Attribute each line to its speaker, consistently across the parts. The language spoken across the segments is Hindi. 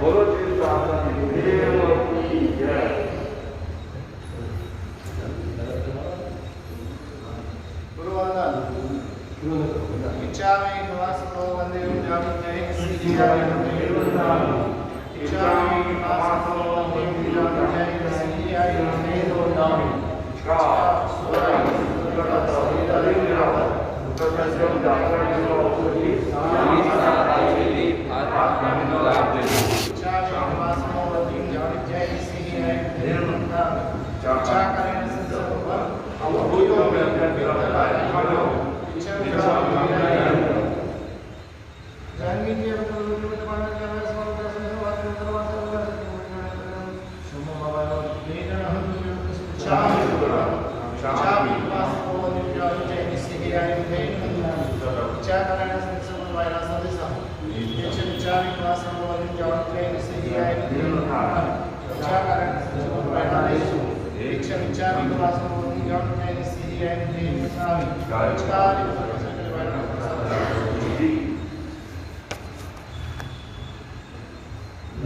Speaker 1: बोलो शीर्षासन देव की जय।
Speaker 2: इच्छामि निवासो वन्दे जामिते सिद्धियाय इच्छामि निवासो वन्दे जामिते सिद्धियाय नेदो नामि का स्वरा सुरगत हरिन्द्रव उपसर्जन जागरणो उपरि सामी सारायली आत्मनो लाभे इच्छामि निवासो वन्दे जामिते सिद्धियाय नेदो नामि चर्चा करें संसर्ग अवभूतो में विरलाय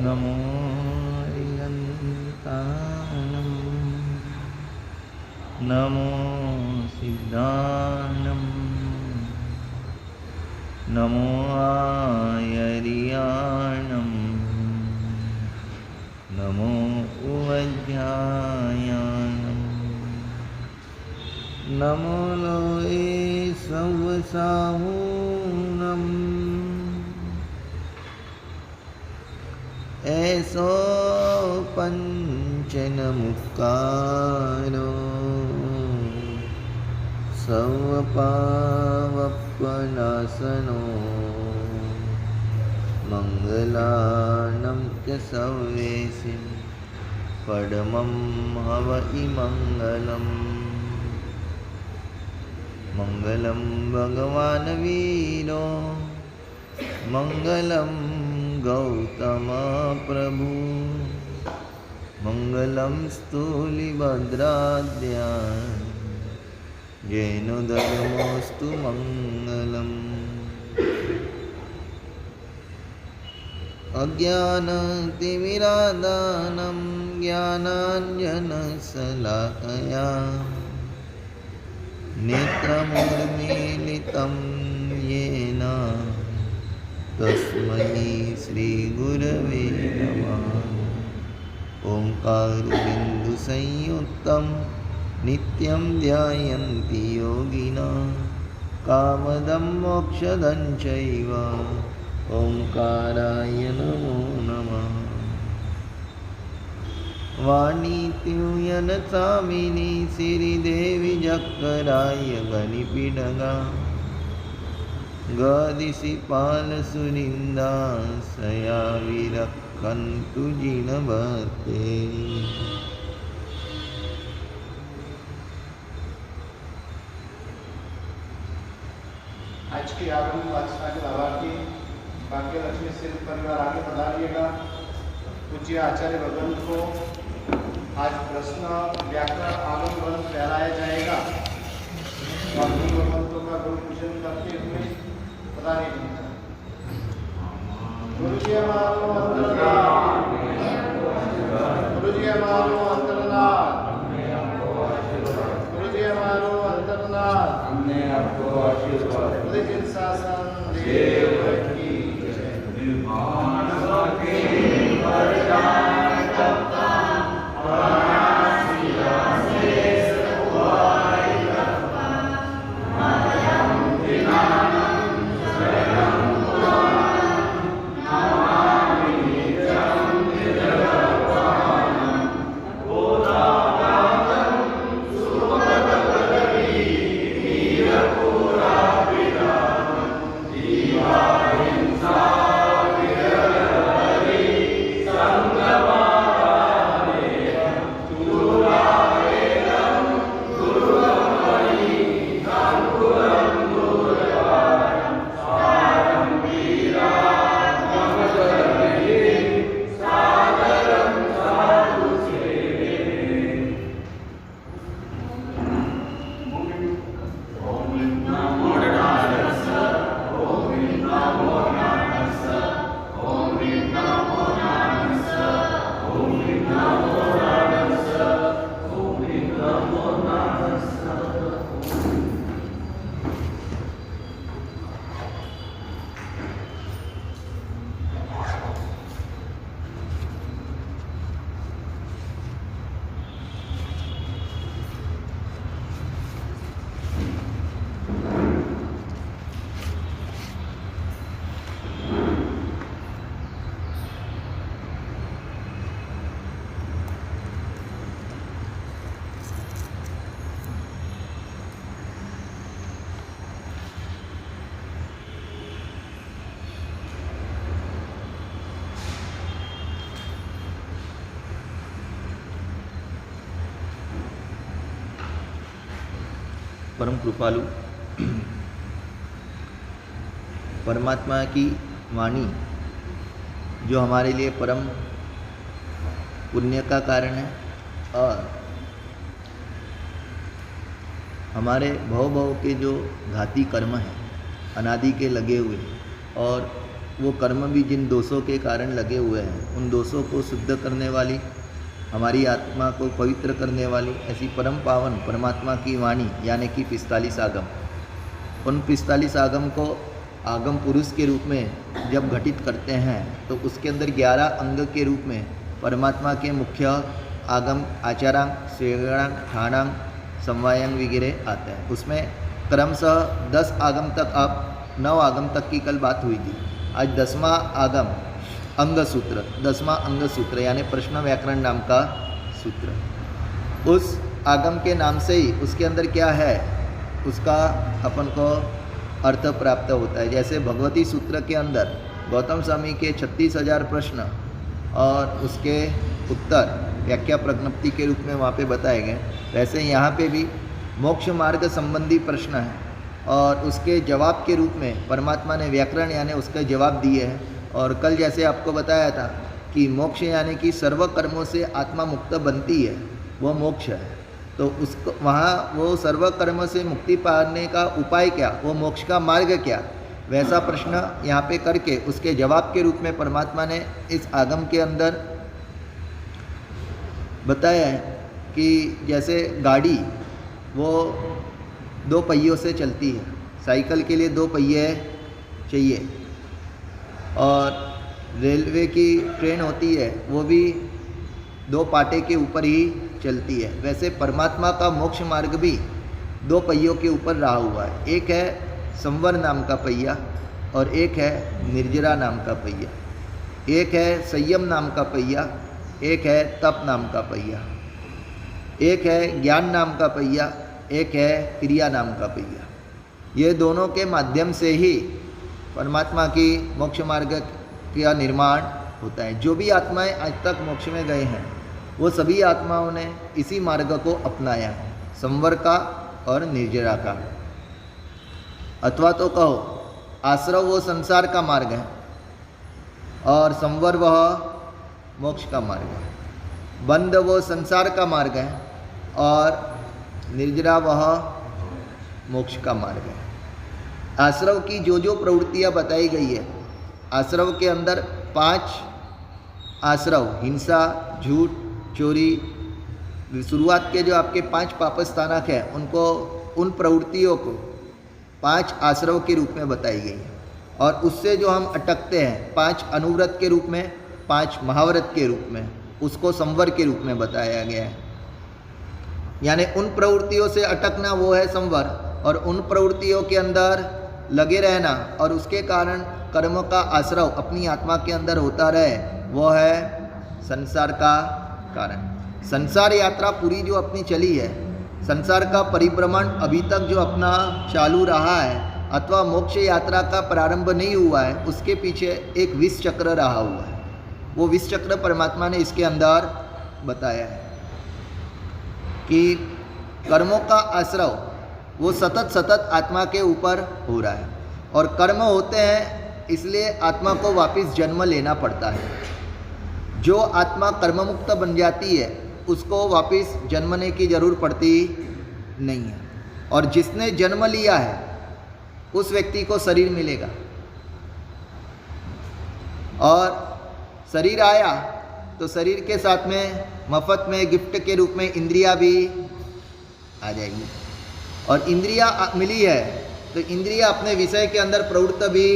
Speaker 3: नमो अरिहन्तानं नमो सिद्धानं नमो आयर्याणं नमो उवध्यायानं नमो लोए सवसाहूनम् ऐसो पंचनमुक्कारो सर्वपावपनाशनो मंगलानं च सर्वेसिं परमं हवै मंगलम् मंगलं भगवान् वीरो मंगलं गौतम प्रभु मंगलं स्थूलिभद्राद्या जैनो धर्मोऽस्तु मंगलम् अज्ञानतिमिरान्धनं ज्ञानाञ्जनशलाकया नेत्रमुन्मीलितं येन तस्मै श्रीगुरवे नमः। ओंकारबिन्दुसंयुक्तं नित्यं ध्यायन्ति योगिनः कामदं मोक्षदं चैव ओंकाराय नमो नमः। वाणीत्युयनसामिनी श्रीदेवी जक्कराय गणिपीडगा गदिशिपालसुनिन्दासया विरक्कन्तु जिनभते।
Speaker 2: आज के आगमन वाचना के लाभार्थी भाग्यलक्ष्मी सिंह परिवार आगे पधारिएगा। पूज्य आचार्य भगवंत को आज प्रश्न व्याकरण आगम ग्रंथ फैलाया जाएगा। भगवंतों का गुरु पूजन करते हुए पधारिएगा। गुरु जी हमारो अंतरनाथ, गुरु जी हमारो अंतरनाथ, गुरु जी हमारो अंतरनाथ, हमने आपको आशीर्वाद बुद्ध शासन देव की जय। निर्माण के वरदान तप्ता परासिया शेष उवाई तप्ता मायं दिनानं शरणं पुराणं नमामि नित्यं निरवपानं बोधानां सुभगवती वीरपुराभिरामं जीवाहिंसा विरल
Speaker 3: परम कृपालु परमात्मा की वाणी जो हमारे लिए परम पुण्य का कारण है और हमारे भव के जो घाती कर्म हैं अनादि के लगे हुए, और वो कर्म भी जिन दोषों के कारण लगे हुए हैं उन दोषों को शुद्ध करने वाली, हमारी आत्मा को पवित्र करने वाली ऐसी परम पावन परमात्मा की वाणी यानी कि 45 आगम, उन 45 आगम को आगम पुरुष के रूप में जब घटित करते हैं तो उसके अंदर 11 अंग के रूप में परमात्मा के मुख्य आगम आचारांग, श्रेणांग, ठाणांग, समवायांग वगैरह आते हैं। उसमें क्रमशः 10 आगम तक, आप 9 आगम तक की कल बात हुई थी। आज 10वां आगम अंग सूत्र, 10वां अंग सूत्र यानी प्रश्न व्याकरण नाम का सूत्र, उस आगम के नाम से ही उसके अंदर क्या है उसका अपन को अर्थ प्राप्त होता है। जैसे भगवती सूत्र के अंदर गौतम स्वामी के 36,000 प्रश्न और उसके उत्तर व्याख्या प्रज्ञप्ति के रूप में वहाँ पे बताए गए, वैसे यहाँ पे भी मोक्ष मार्ग संबंधी प्रश्न है और उसके जवाब के रूप में परमात्मा ने व्याकरण यानी उसके जवाब दिए हैं। और कल जैसे आपको बताया था कि मोक्ष यानी कि सर्व कर्मों से आत्मा मुक्त बनती है, वो मोक्ष है। तो उसको वहाँ वो सर्व कर्म से मुक्ति पाने का उपाय क्या, वो मोक्ष का मार्ग क्या, वैसा प्रश्न यहाँ पे करके उसके जवाब के रूप में परमात्मा ने इस आगम के अंदर बताया है कि जैसे गाड़ी वो 2 पहियों से चलती है, साइकिल के लिए 2 पहिए चाहिए, और रेलवे की ट्रेन होती है वो भी 2 पाटे के ऊपर ही चलती है। वैसे परमात्मा का मोक्ष मार्ग भी 2 पहियों के ऊपर रहा हुआ है। एक है संवर नाम का पहिया और एक है निर्जरा नाम का पहिया, एक है संयम नाम का पहिया, एक है तप नाम का पहिया, एक है ज्ञान नाम का पहिया, एक है क्रिया नाम का पहिया। ये दोनों के माध्यम से ही परमात्मा की मोक्ष मार्ग का निर्माण होता है। जो भी आत्माएं आज तक मोक्ष में गए हैं वो सभी आत्माओं ने इसी मार्ग को अपनाया है, संवर का और निर्जरा का। अथवा तो कहो आश्रव वो संसार का मार्ग है और संवर वह मोक्ष का मार्ग है, बंध वो संसार का मार्ग है और निर्जरा वह मोक्ष का मार्ग है। आश्रव की जो प्रवृत्तियाँ बताई गई है, आश्रव के अंदर 5 आश्रव, हिंसा, झूठ, चोरी, शुरुआत के जो आपके 5 पापस्थानक हैं उनको, उन प्रवृत्तियों को 5 आश्रव के रूप में बताई गई है। और उससे जो हम अटकते हैं 5 अनुव्रत के रूप में, 5 महाव्रत के रूप में, उसको संवर के रूप में बताया गया है। यानी उन प्रवृत्तियों से अटकना वो है संवर, और उन प्रवृत्तियों के अंदर लगे रहना और उसके कारण कर्म का आश्रव अपनी आत्मा के अंदर होता रहे, वो है संसार का कारण। संसार यात्रा पूरी जो अपनी चली है, संसार का परिभ्रमण अभी तक जो अपना चालू रहा है अथवा मोक्ष यात्रा का प्रारंभ नहीं हुआ है, उसके पीछे एक विष चक्र रहा हुआ है। वो विष चक्र परमात्मा ने इसके अंदर बताया है कि कर्मों का आश्रव वो सतत आत्मा के ऊपर हो रहा है, और कर्म होते हैं इसलिए आत्मा को वापस जन्म लेना पड़ता है। जो आत्मा कर्म मुक्त बन जाती है उसको वापस जन्मने की जरूर पड़ती नहीं है, और जिसने जन्म लिया है उस व्यक्ति को शरीर मिलेगा, और शरीर आया तो शरीर के साथ में मफत में गिफ्ट के रूप में इंद्रिया भी आ जाएगी, और इंद्रिया मिली है तो इंद्रिया अपने विषय के अंदर प्रवृत्त भी,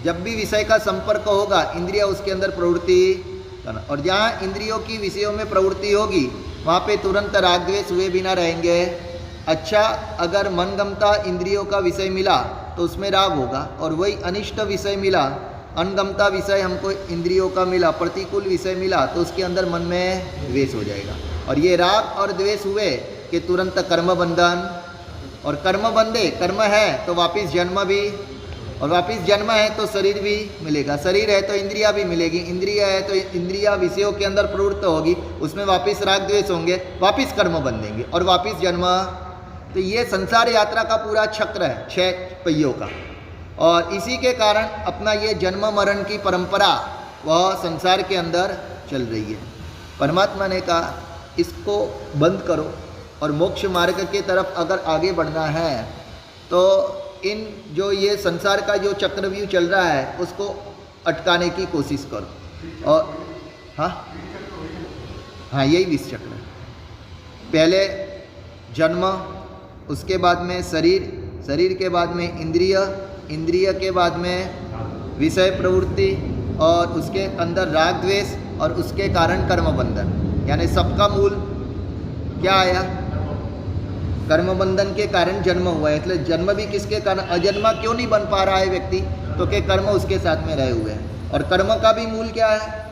Speaker 3: जब भी विषय का संपर्क होगा इंद्रिया उसके अंदर प्रवृत्ति करना, और जहाँ इंद्रियों की विषयों में प्रवृत्ति होगी वहाँ पे तुरंत राग द्वेष हुए बिना रहेंगे। अच्छा, अगर मनगमता इंद्रियों का विषय मिला तो उसमें राग होगा, और वही अनिष्ट विषय मिला, अनगमता विषय हमको इंद्रियों का मिला, प्रतिकूल विषय मिला, तो उसके अंदर मन में द्वेष हो जाएगा। और ये राग और द्वेष हुए कि तुरंत कर्म बंधन, और कर्म बंधे, कर्म है तो वापिस जन्म भी, और वापिस जन्म है तो शरीर भी मिलेगा, शरीर है तो इंद्रिया भी मिलेगी, इंद्रिया है तो इंद्रिया विषयों के अंदर प्रवृत्त होगी, उसमें वापिस राग द्वेष होंगे, वापिस कर्म बंधेंगे और वापिस जन्म तो ये संसार यात्रा का पूरा चक्र है 6 पहियों का, और इसी के कारण अपना ये जन्म मरण की परंपरा वह संसार के अंदर चल रही है। परमात्मा ने कहा इसको बंद करो और मोक्ष मार्ग के तरफ अगर आगे बढ़ना है तो इन जो ये संसार का जो चक्रव्यूह चल रहा है उसको अटकाने की कोशिश करो। और हाँ यही विष चक्र है। पहले जन्म, उसके बाद में शरीर, शरीर के बाद में इंद्रिय, इंद्रिय के बाद में विषय प्रवृत्ति, और उसके अंदर राग द्वेष, और उसके कारण कर्म बंधन। यानी सबका मूल क्या आया? कर्म बंधन के कारण जन्म हुआ है। इसलिए जन्म भी किसके कारण? अजन्मा क्यों नहीं बन पा रहा है व्यक्ति? तो के कर्म उसके साथ में रहे हुए हैं। और कर्म का भी मूल क्या है?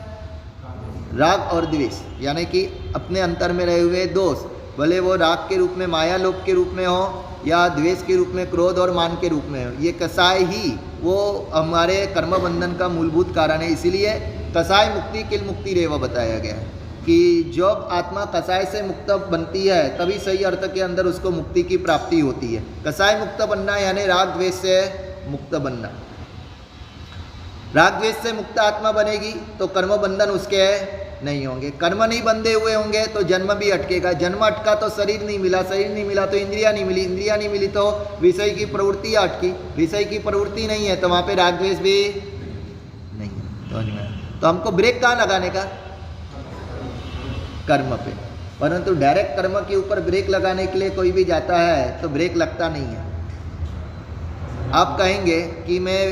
Speaker 3: राग और द्वेष, यानी कि अपने अंतर में रहे हुए दोष, भले वो राग के रूप में माया लोभ के रूप में हो या द्वेष के रूप में क्रोध और मान के रूप में हो, ये कसाय ही वो हमारे कर्म बंधन का मूलभूत कारण है। इसीलिए कसाय मुक्ति किल मुक्ति रेव बताया गया है कि जब आत्मा कसाय से मुक्त बनती है तभी सही अर्थ के अंदर उसको मुक्ति की प्राप्ति होती है। कसाय मुक्त बनना यानी राग द्वेष से मुक्त बनना। राग द्वेष से मुक्त आत्मा बनेगी तो कर्म बंधन उसके नहीं होंगे। कर्म नहीं बंधे हुए होंगे तो जन्म भी अटकेगा। जन्म अटका तो शरीर नहीं मिला, शरीर नहीं मिला तो इंद्रिया नहीं मिली, इंद्रिया नहीं मिली तो विषय की प्रवृत्ति अटकी, विषय की प्रवृत्ति नहीं है तो वहाँ पे राग द्वेष भी नहीं है। तो हमको ब्रेक कहाँ लगाने का? कर्म पे। परंतु डायरेक्ट कर्म के ऊपर ब्रेक लगाने के लिए कोई भी जाता है तो ब्रेक लगता नहीं है। आप कहेंगे कि मैं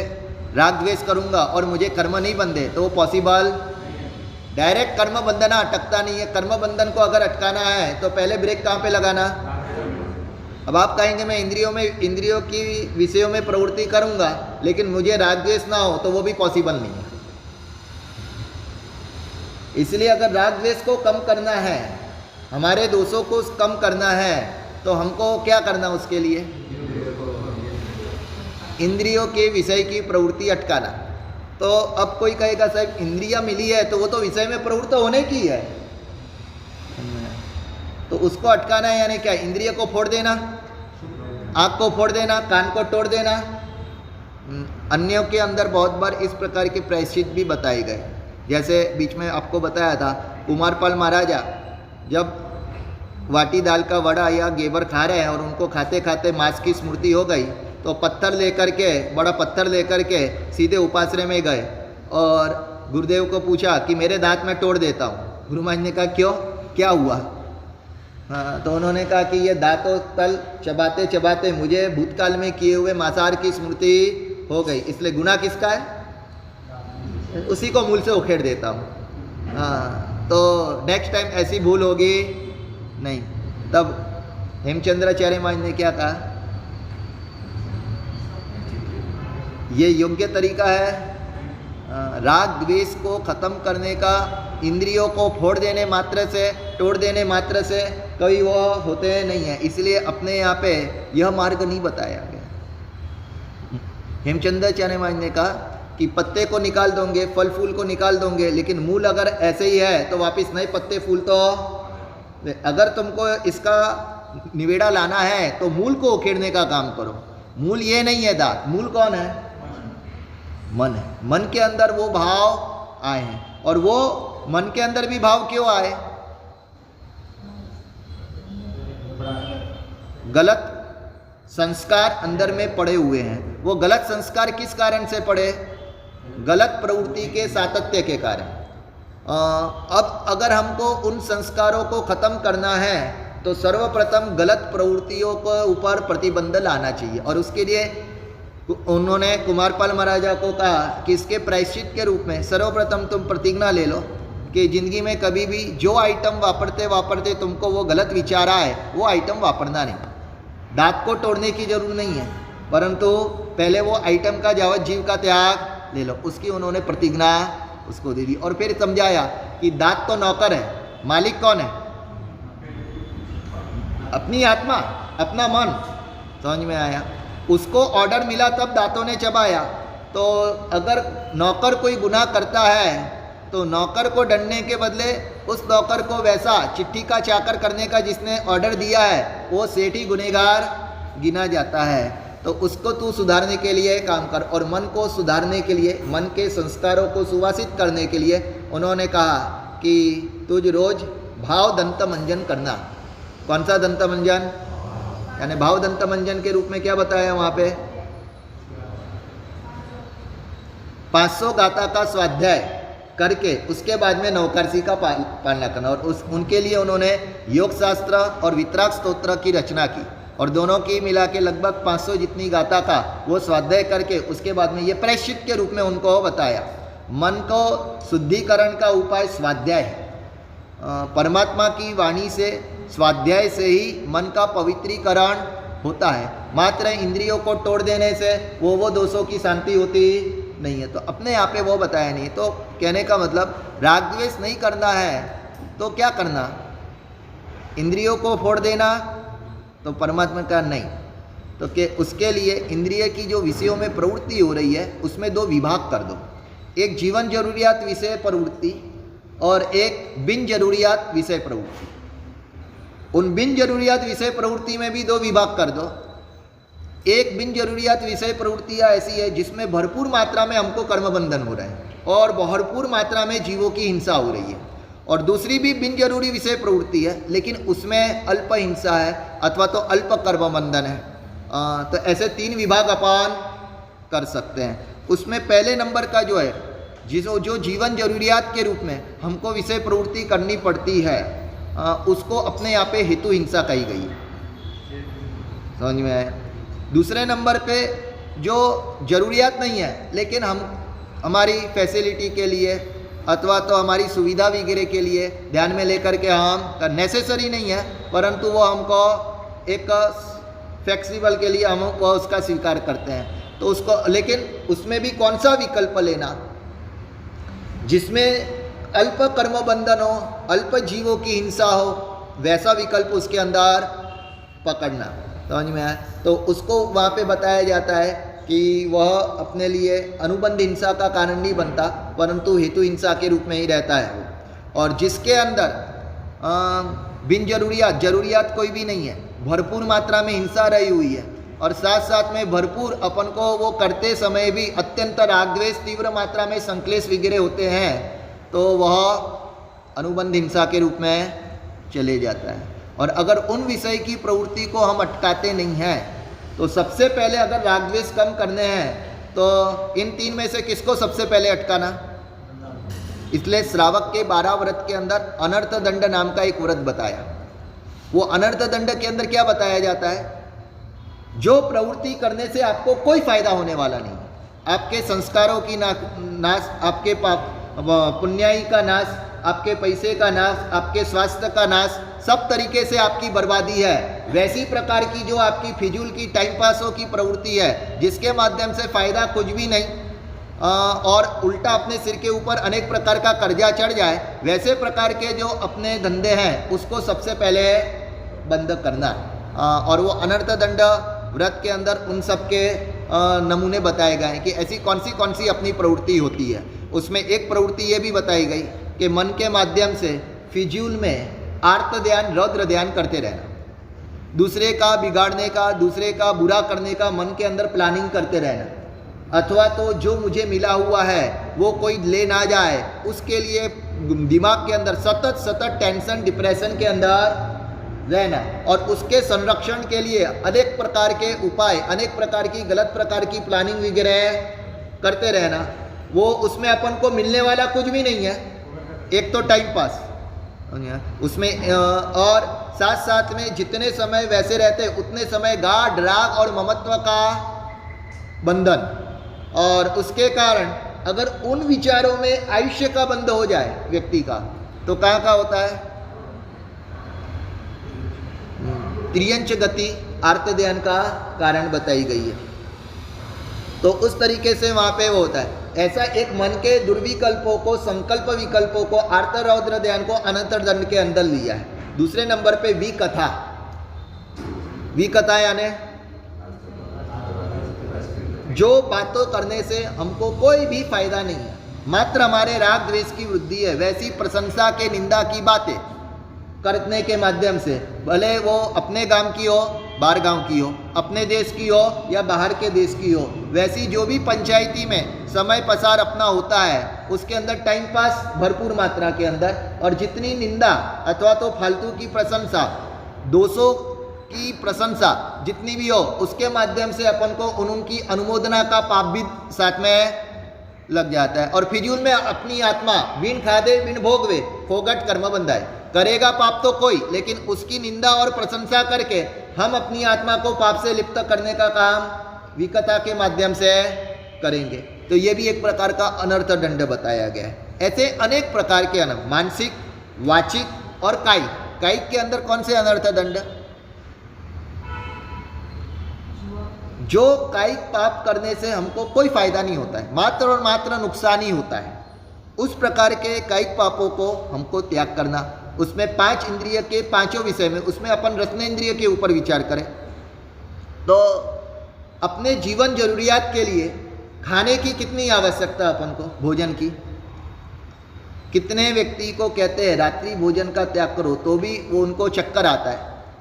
Speaker 3: राग द्वेष करूंगा और मुझे कर्म नहीं बंधे, तो वो पॉसिबल डायरेक्ट कर्म बंधना अटकता नहीं है। कर्म बंधन को अगर अटकाना है तो पहले ब्रेक कहाँ पे लगाना? अब आप कहेंगे मैं इंद्रियों की विषयों में प्रवृत्ति करूंगा लेकिन मुझे राग द्वेष ना हो, तो वो भी पॉसिबल नहीं है। इसलिए अगर राग द्वेष को कम करना है, हमारे दोषों को कम करना है, तो हमको क्या करना? उसके लिए इंद्रियों के विषय की प्रवृत्ति अटकाना। तो अब कोई कहेगा साहब इंद्रिया मिली है तो वो तो विषय में प्रवृत्त होने की है, तो उसको अटकाना है यानी क्या? इंद्रिय को फोड़ देना, आँख को फोड़ देना, कान को तोड़ देना। अन्यों के अंदर बहुत बार इस प्रकार के प्रायश्चित भी बताए गए। जैसे बीच में आपको बताया था कुमारपाल महाराजा जब वाटी दाल का वड़ा या गेवर खा रहे हैं और उनको खाते खाते मांस की स्मृति हो गई तो पत्थर लेकर के, बड़ा पत्थर लेकर के सीधे उपाश्रय में गए और गुरुदेव को पूछा कि मेरे दांत में तोड़ देता हूँ। गुरु महाराज ने कहा क्यों, क्या हुआ? हाँ, तो उन्होंने कहा कि ये दांतों तल चबाते चबाते मुझे भूतकाल में किए हुए मांसाहार की स्मृति हो गई, इसलिए गुनाह किसका है? उसी को मूल से उखेड़ देता हूँ। हाँ, तो नेक्स्ट टाइम ऐसी भूल होगी नहीं। तब हेमचंद्राचार्य महाराज ने क्या कहा? ये योग्य तरीका है राग द्वेष को ख़त्म करने का। इंद्रियों को फोड़ देने मात्र से, तोड़ देने मात्र से कभी वो होते नहीं है। इसलिए अपने यहाँ पे यह मार्ग नहीं बताया गया। हेमचंद्राचार्य महाराज ने कहा कि पत्ते को निकाल दोगे, फल फूल को निकाल दोगे, लेकिन मूल अगर ऐसे ही है तो वापस नए पत्ते फूल तो अगर तुमको इसका निवेड़ा लाना है तो मूल को उखेड़ने का काम करो। मूल ये नहीं है दांत, मूल कौन है? मन है। मन के अंदर वो भाव आए हैं, और वो मन के अंदर भी भाव क्यों आए? गलत संस्कार अंदर में पड़े हुए हैं। वो गलत संस्कार किस कारण से पड़े? गलत प्रवृत्ति के सातत्य के कारण। अब अगर हमको उन संस्कारों को खत्म करना है तो सर्वप्रथम गलत प्रवृत्तियों के ऊपर प्रतिबंध लाना चाहिए। और उसके लिए उन्होंने कुमारपाल महाराजा को कहा कि इसके प्रायश्चित के रूप में सर्वप्रथम तुम प्रतिज्ञा ले लो कि ज़िंदगी में कभी भी जो आइटम वापरते तुमको वो गलत विचार आए, वो आइटम वापरना नहीं। दांत को तोड़ने की जरूरत नहीं है, परंतु पहले वो आइटम का जावत जीव का त्याग ले लो। उसकी उन्होंने प्रतिज्ञा उसको दे दी और फिर समझाया कि दांत तो नौकर है, मालिक कौन है? अपनी आत्मा, अपना मन। समझ में आया? उसको ऑर्डर मिला तब दांतों ने चबाया। तो अगर नौकर कोई गुनाह करता है तो नौकर को डरने के बदले उस नौकर को वैसा चिट्ठी का चाकर करने का जिसने ऑर्डर दिया है वो सेठी गुनहगार गिना जाता है। तो उसको तू सुधारने के लिए काम कर। और मन को सुधारने के लिए, मन के संस्कारों को सुवासित करने के लिए उन्होंने कहा कि तुझ रोज भाव दंत मंजन करना। कौन सा दंत मंजन? यानी भाव दंत मंजन के रूप में क्या बताया वहाँ पे? 500 गाथा का स्वाध्याय करके उसके बाद में नवकर्षी का पालना करना। और उनके लिए उन्होंने योग शास्त्र और वितराग स्तोत्र की रचना की और दोनों की मिला के लगभग 500 जितनी गाथा का वो स्वाध्याय करके उसके बाद में ये प्रायश्चित के रूप में उनको बताया। मन को शुद्धिकरण का उपाय स्वाध्याय है। परमात्मा की वाणी से, स्वाध्याय से ही मन का पवित्रीकरण होता है। मात्र इंद्रियों को तोड़ देने से वो दोषों की शांति होती नहीं है। तो अपने यहाँ पे वो बताया नहीं। तो कहने का मतलब राग द्वेष नहीं करना है तो क्या करना? इंद्रियों को फोड़ देना? तो परमात्मा का नहीं। तो कि उसके लिए इंद्रिय की जो विषयों में प्रवृत्ति हो रही है उसमें 2 विभाग कर दो। एक जीवन जरूरियात विषय प्रवृत्ति और एक बिन जरूरियात विषय प्रवृत्ति। उन बिन जरूरियात विषय प्रवृत्ति में भी 2 विभाग कर दो। एक बिन जरूरियात विषय प्रवृत्तियाँ ऐसी है जिसमें भरपूर मात्रा में हमको कर्म बंधन हो रहा है और भरपूर मात्रा में जीवों की हिंसा हो रही है। और दूसरी भी बिन जरूरी विषय प्रवृत्ति है लेकिन उसमें अल्प हिंसा है अथवा तो अल्प कर्म बंधन है। तो ऐसे 3 विभाग अपन कर सकते हैं। उसमें पहले नंबर का जो है जो जीवन जरूरियात के रूप में हमको विषय प्रवृत्ति करनी पड़ती है उसको अपने यहाँ पे हेतु हिंसा कही गई है। समझ में आया? दूसरे नंबर पे जो जरूरियात नहीं है लेकिन हम हमारी फैसिलिटी के लिए अथवा तो हमारी सुविधा वगैरह के लिए ध्यान में लेकर के हम नेसेसरी नहीं है परंतु वो हमको एक फ्लेक्सिबल के लिए हम वो उसका स्वीकार करते हैं। तो उसको, लेकिन उसमें भी कौन सा विकल्प लेना जिसमें अल्प कर्म बंधन हो, अल्प जीवों की हिंसा हो, वैसा विकल्प उसके अंदर पकड़ना। समझ में आया? तो उसको वहाँ पे बताया जाता है कि वह अपने लिए अनुबंध हिंसा का कारण नहीं बनता परंतु हेतु हिंसा के रूप में ही रहता है। और जिसके अंदर बिन जरूरियात कोई भी नहीं है, भरपूर मात्रा में हिंसा रही हुई है और साथ साथ में भरपूर अपन को वो करते समय भी अत्यंत राग द्वेष तीव्र मात्रा में संक्लेश वगैरह होते हैं तो वह अनुबंध हिंसा के रूप में चले जाता है। और अगर उन विषय की प्रवृत्ति को हम अटकाते नहीं हैं तो सबसे पहले अगर राग द्वेष कम करने हैं तो इन 3 में से किसको सबसे पहले अटकाना? इसलिए श्रावक के 12 व्रत के अंदर अनर्थ दंड नाम का एक व्रत बताया। वो अनर्थ दंड के अंदर क्या बताया जाता है? जो प्रवृत्ति करने से आपको कोई फायदा होने वाला नहीं, आपके संस्कारों की नाश, आपके पुण्याई का नाश, आपके पैसे का नाश, आपके स्वास्थ्य का नाश, सब तरीके से आपकी बर्बादी है। वैसी प्रकार की जो आपकी फिजूल की टाइम पासों की प्रवृत्ति है जिसके माध्यम से फायदा कुछ भी नहीं और उल्टा अपने सिर के ऊपर अनेक प्रकार का कर्जा चढ़ जाए, वैसे प्रकार के जो अपने धंधे हैं उसको सबसे पहले बंद करना। और वो अनर्थ दंड व्रत के अंदर उन सब के नमूने बताए गए हैं कि ऐसी कौन सी अपनी प्रवृत्ति होती है। उसमें एक प्रवृत्ति ये भी बताई गई कि मन के माध्यम से फिजूल में आर्त ध्यान, रौद्र ध्यान करते रहना, दूसरे का बिगाड़ने का, दूसरे का बुरा करने का मन के अंदर प्लानिंग करते रहना, अथवा तो जो मुझे मिला हुआ है वो कोई ले ना जाए उसके लिए दिमाग के अंदर सतत टेंशन डिप्रेशन के अंदर रहना और उसके संरक्षण के लिए अनेक प्रकार के उपाय, अनेक प्रकार की गलत प्रकार की प्लानिंग वगैरह करते रहना। वो उसमें अपन को मिलने वाला कुछ भी नहीं है, एक तो टाइम पास उसमें और साथ साथ में जितने समय वैसे रहते उतने समय गाढ़ राग और ममत्व का बंधन। और उसके कारण अगर उन विचारों में आयुष्य का बंध हो जाए व्यक्ति का तो कहाँ का होता है? त्रियंच गति आर्त ध्यान का कारण बताई गई है। तो उस तरीके से वहाँ पे वो होता है। ऐसा एक मन के दुर्विकल्पों को, संकल्प विकल्पों को, आर्त रौद्र ध्यान को अनंतर दंड के अंदर लिया है। दूसरे नंबर पे विकथा। विकथा यानी जो बातों करने से हमको कोई भी फायदा नहीं है, मात्र हमारे राग द्वेष की वृद्धि है, वैसी प्रशंसा के निंदा की बातें करने के माध्यम से, भले वो अपने गांव की हो, बाहर गांव की हो, अपने देश की हो या बाहर के देश की हो, वैसी जो भी पंचायती में समय पसार अपना होता है उसके अंदर टाइम पास भरपूर मात्रा के अंदर, और जितनी निंदा अथवा तो फालतू की प्रशंसा, दोषों की प्रशंसा जितनी भी हो, उसके माध्यम से अपन को उनकी अनुमोदना का पाप भी साथ में लग जाता है। और फिजूल में अपनी आत्मा बिन खादे बिन भोगवे फोगट कर्म बंधाए, करेगा पाप तो कोई, लेकिन उसकी निंदा और प्रशंसा करके हम अपनी आत्मा को पाप से लिप्त करने का काम विकता के माध्यम से करेंगे। तो ये भी एक प्रकार का अनर्थ दंड बताया गया है। ऐसे अनेक प्रकार के अनर्थ, मानसिक, वाचिक और कायिक। कायिक के अंदर कौन से अनर्थ दंड? जो कायिक पाप करने से हमको कोई फायदा नहीं होता है, मात्र और मात्र नुकसान ही होता है, उस प्रकार के कायिक पापों को हमको त्याग करना। उसमें 5 इंद्रिय के पांचों विषय में, उसमें अपन रत्नेंद्रिय के ऊपर विचार करें तो अपने जीवन जरूरियात के लिए खाने की कितनी आवश्यकता अपन को, भोजन की। कितने व्यक्ति को कहते हैं रात्रि भोजन का त्याग करो तो भी वो उनको चक्कर आता है,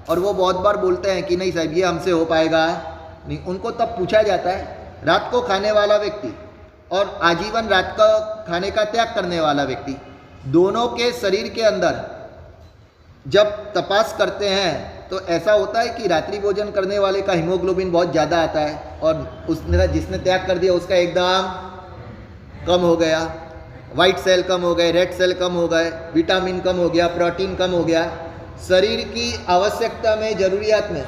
Speaker 3: और वो बहुत बार बोलते हैं कि नहीं साहब ये हमसे हो पाएगा नहीं। उनको तब पूछा जाता है, रात को खाने वाला व्यक्ति और आजीवन रात का खाने का त्याग करने वाला व्यक्ति, दोनों के शरीर के अंदर जब तपास करते हैं तो ऐसा होता है कि रात्रि भोजन करने वाले का हीमोग्लोबिन बहुत ज़्यादा आता है, और उसने जिसने त्याग कर दिया उसका एकदम कम हो गया, वाइट सेल कम हो गए, रेड सेल कम हो गए, विटामिन कम हो गया, प्रोटीन कम हो गया। शरीर की आवश्यकता में, जरूरियात में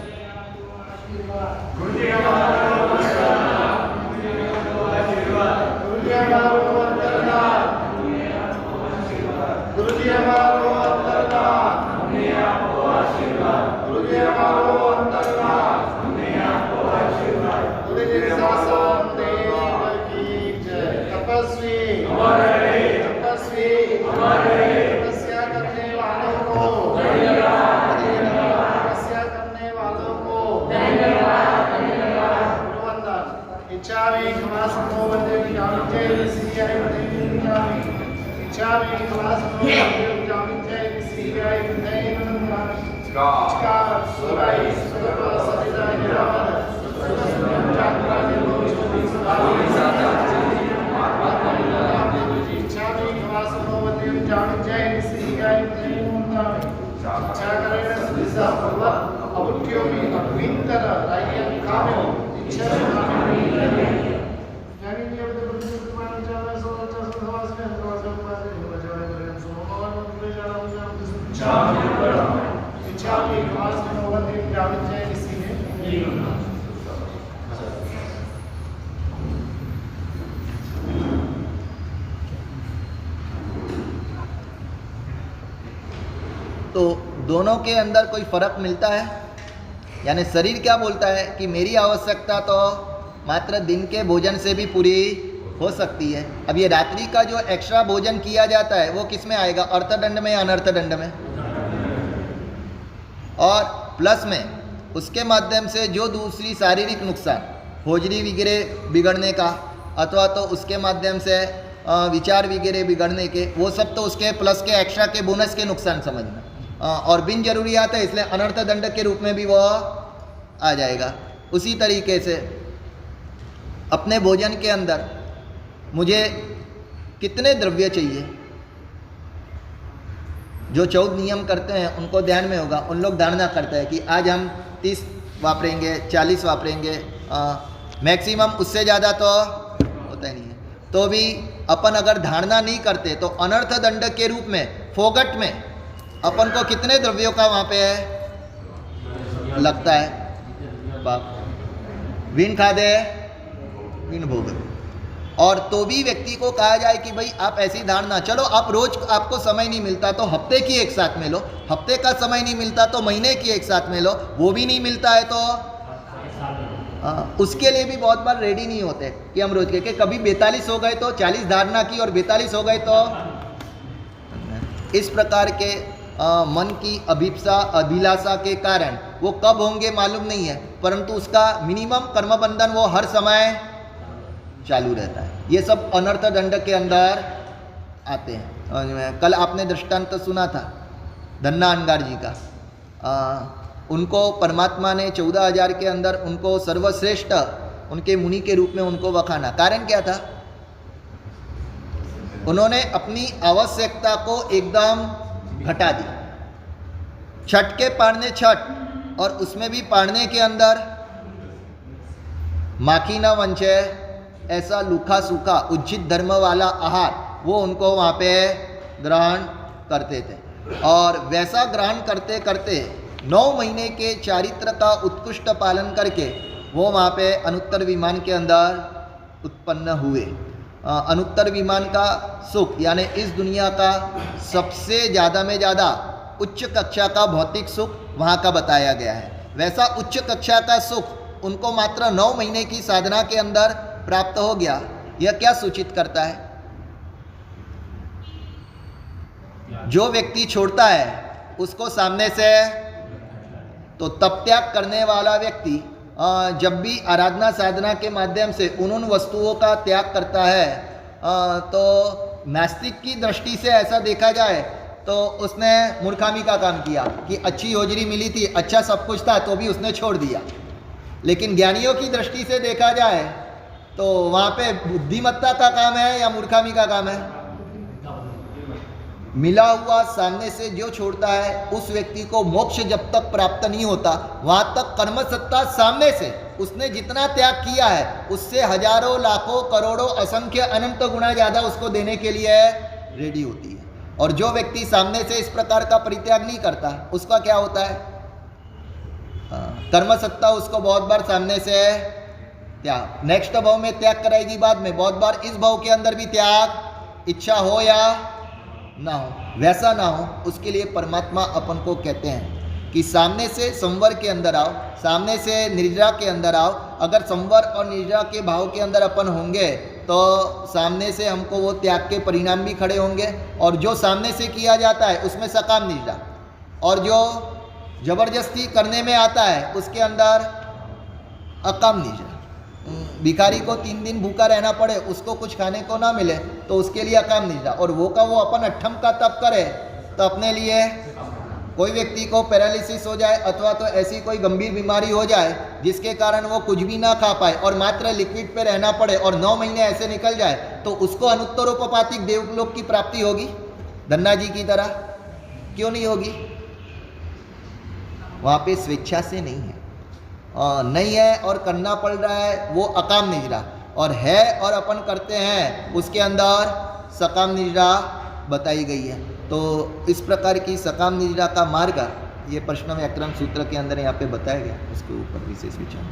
Speaker 3: तो दोनों के अंदर कोई फर्क मिलता है। यानी शरीर क्या बोलता है कि मेरी आवश्यकता तो मात्र दिन के भोजन से भी पूरी हो सकती है। अब ये रात्रि का जो एक्स्ट्रा भोजन किया जाता है वो किस में आएगा, अर्थदंड में या अनर्थ दंड में? और प्लस में उसके माध्यम से जो दूसरी शारीरिक नुकसान, होजरी वगैरह बिगड़ने का, अथवा तो उसके माध्यम से विचार वगैरह बिगड़ने के, वो सब तो उसके प्लस के एक्स्ट्रा के बोनस के नुकसान समझना, और बिन जरूरियात है इसलिए अनर्थ दंड के रूप में भी वो आ जाएगा। उसी तरीके से अपने भोजन के अंदर मुझे कितने द्रव्य चाहिए, जो 14 नियम करते हैं उनको ध्यान में होगा। उन लोग धारणा करते हैं कि आज हम 30 वापरेंगे, 40 वापरेंगे, मैक्सिमम उससे ज़्यादा तो होता ही नहीं है। तो भी अपन अगर धारणा नहीं करते तो अनर्थ दंड के रूप में फोगट में अपन को कितने द्रव्यों का वहाँ पे लगता है पाप, विन खादे विन भोग। और तो भी व्यक्ति को कहा जाए कि भाई आप ऐसी धारणा, चलो आप रोज आपको समय नहीं मिलता तो हफ्ते की एक साथ में लो, हफ्ते का समय नहीं मिलता तो महीने की एक साथ में लो, वो भी नहीं मिलता है तो उसके लिए भी बहुत बार रेडी नहीं होते कि हम रोज के कभी 42 हो गए तो 40 धारणा की और 42 हो गए तो। इस प्रकार के मन की अभिप्सा अभिलाषा के कारण वो कब होंगे मालूम नहीं है, परंतु उसका मिनिमम कर्म बंधन वो हर समय चालू रहता है। ये सब अनर्थ दंड के अंदर आते हैं। कल आपने दृष्टांत सुना था, धन्ना अंगार जी का। उनको परमात्मा ने 14,000 के अंदर उनको सर्वश्रेष्ठ उनके मुनि के रूप में उनको बखाना। कारण क्या था? उन्होंने अपनी आवश्यकता को एकदम घटा दी। छठ के पाड़ने छठ, और उसमें भी पाड़ने के अंदर माखी न वंचे, ऐसा लूखा सूखा उचित धर्म वाला आहार वो उनको वहाँ पे ग्रहण करते थे। और वैसा ग्रहण करते करते 9 महीने के चारित्र का उत्कृष्ट पालन करके वो वहाँ पे अनुत्तर विमान के अंदर उत्पन्न हुए। अनुत्तर विमान का सुख यानी इस दुनिया का सबसे ज़्यादा में ज़्यादा उच्च कक्षा का भौतिक सुख वहाँ का बताया गया है। वैसा उच्च कक्षा का सुख उनको मात्र 9 महीने की साधना के अंदर प्राप्त हो गया। यह क्या सूचित करता है? जो व्यक्ति छोड़ता है उसको सामने से तो तप त्याग करने वाला व्यक्ति जब भी आराधना साधना के माध्यम से उन वस्तुओं का त्याग करता है तो नास्तिक की दृष्टि से ऐसा देखा जाए तो उसने मूर्खामी का काम किया कि अच्छी योजरी मिली थी, अच्छा सब कुछ था, तो भी उसने छोड़ दिया। लेकिन ज्ञानियों की दृष्टि से देखा जाए तो वहाँ पे बुद्धिमत्ता का काम है या मूर्खामी का काम है? मिला हुआ सामने से जो छोड़ता है उस व्यक्ति को मोक्ष जब तक प्राप्त नहीं होता वहां तक कर्म सत्ता सामने से उसने जितना त्याग किया है उससे हजारों लाखों करोड़ों असंख्य अनंत गुना ज्यादा उसको देने के लिए रेडी होती है। और जो व्यक्ति सामने से इस प्रकार का परित्याग नहीं करता उसका क्या होता है? कर्म सत्ता उसको बहुत बार सामने से त्याग, नेक्स्ट भाव में त्याग कराएगी, बाद में बहुत बार इस भाव के अंदर भी त्याग, इच्छा हो या ना हो, वैसा ना हो। उसके लिए परमात्मा अपन को कहते हैं कि सामने से संवर के अंदर आओ, सामने से निर्जरा के अंदर आओ। अगर संवर और निर्जरा के भाव के अंदर अपन होंगे तो सामने से हमको वो त्याग के परिणाम भी खड़े होंगे। और जो सामने से किया जाता है उसमें सकाम निर्जरा, और जो जबरदस्ती करने में आता है उसके अंदर अकाम निर्जरा। भिखारी को 3 दिन भूखा रहना पड़े, उसको कुछ खाने को ना मिले तो उसके लिए अकाम निर्जरा। और वो का वो अपन अट्ठम का तप करे तो अपने लिए कोई व्यक्ति को पैरालिसिस हो जाए अथवा तो ऐसी कोई गंभीर बीमारी हो जाए जिसके कारण वो कुछ भी ना खा पाए और मात्र लिक्विड पे रहना पड़े और 9 महीने ऐसे निकल जाए तो उसको अनुत्तरोपपातिक देवलोक की प्राप्ति होगी धन्ना जी की तरह? क्यों नहीं होगी? वहाँ पे स्वेच्छा से नहीं है, नहीं है और करना पड़ रहा है, वो अकाम निजरा। और है और अपन करते हैं उसके अंदर सकाम निजरा बताई गई है। तो इस प्रकार की सकाम निजरा का मार्ग ये प्रश्न व्याकरण सूत्र के अंदर यहाँ पे बताया गया, उसके ऊपर विशेष विचार।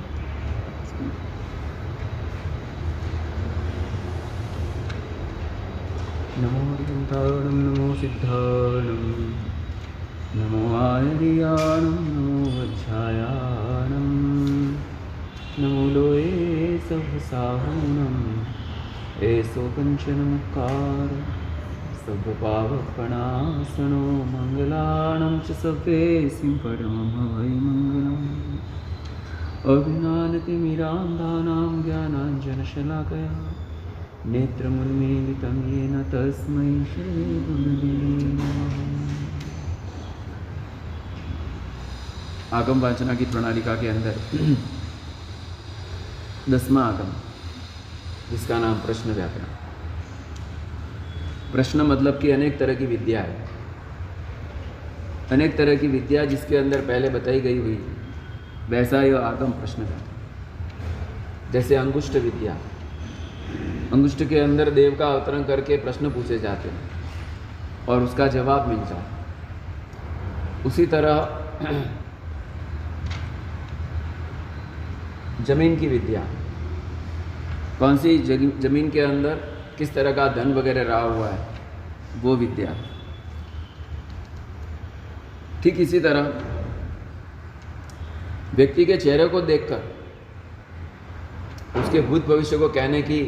Speaker 1: नमो हरिहंताणं नमो सिद्धाणं नमो आर्याणं नमो वज्रायाणं नमो लोये सहसाहुणं एसो कंचनमुक्कार सर्वपावपणासनो मङ्गलानां च सर्वेऽस्मिन् परमं वै मङ्गलम् अज्ञानतिमिरान्धानां ज्ञानाञ्जनशलाकया नेत्रमुन्मीलितं येन तस्मै श्रीगुरुवे नमः। आगम वाचना की प्रणालिका के अंदर 10वां आगम जिसका नाम प्रश्न व्याकरण। प्रश्न मतलब कि अनेक तरह की विद्या है, अनेक तरह की विद्या जिसके अंदर पहले बताई गई हुई वैसा यह आगम प्रश्न व्याकरण। जैसे अंगुष्ठ विद्या, अंगुष्ठ के अंदर देव का अवतरण करके प्रश्न पूछे जाते हैं और उसका जवाब मिल जाए। उसी तरह जमीन की विद्या, कौन सी जमीन के अंदर किस तरह का धन वगैरह रहा हुआ है, वो विद्या। ठीक इसी तरह व्यक्ति के चेहरे को देखकर उसके भूत भविष्य को कहने की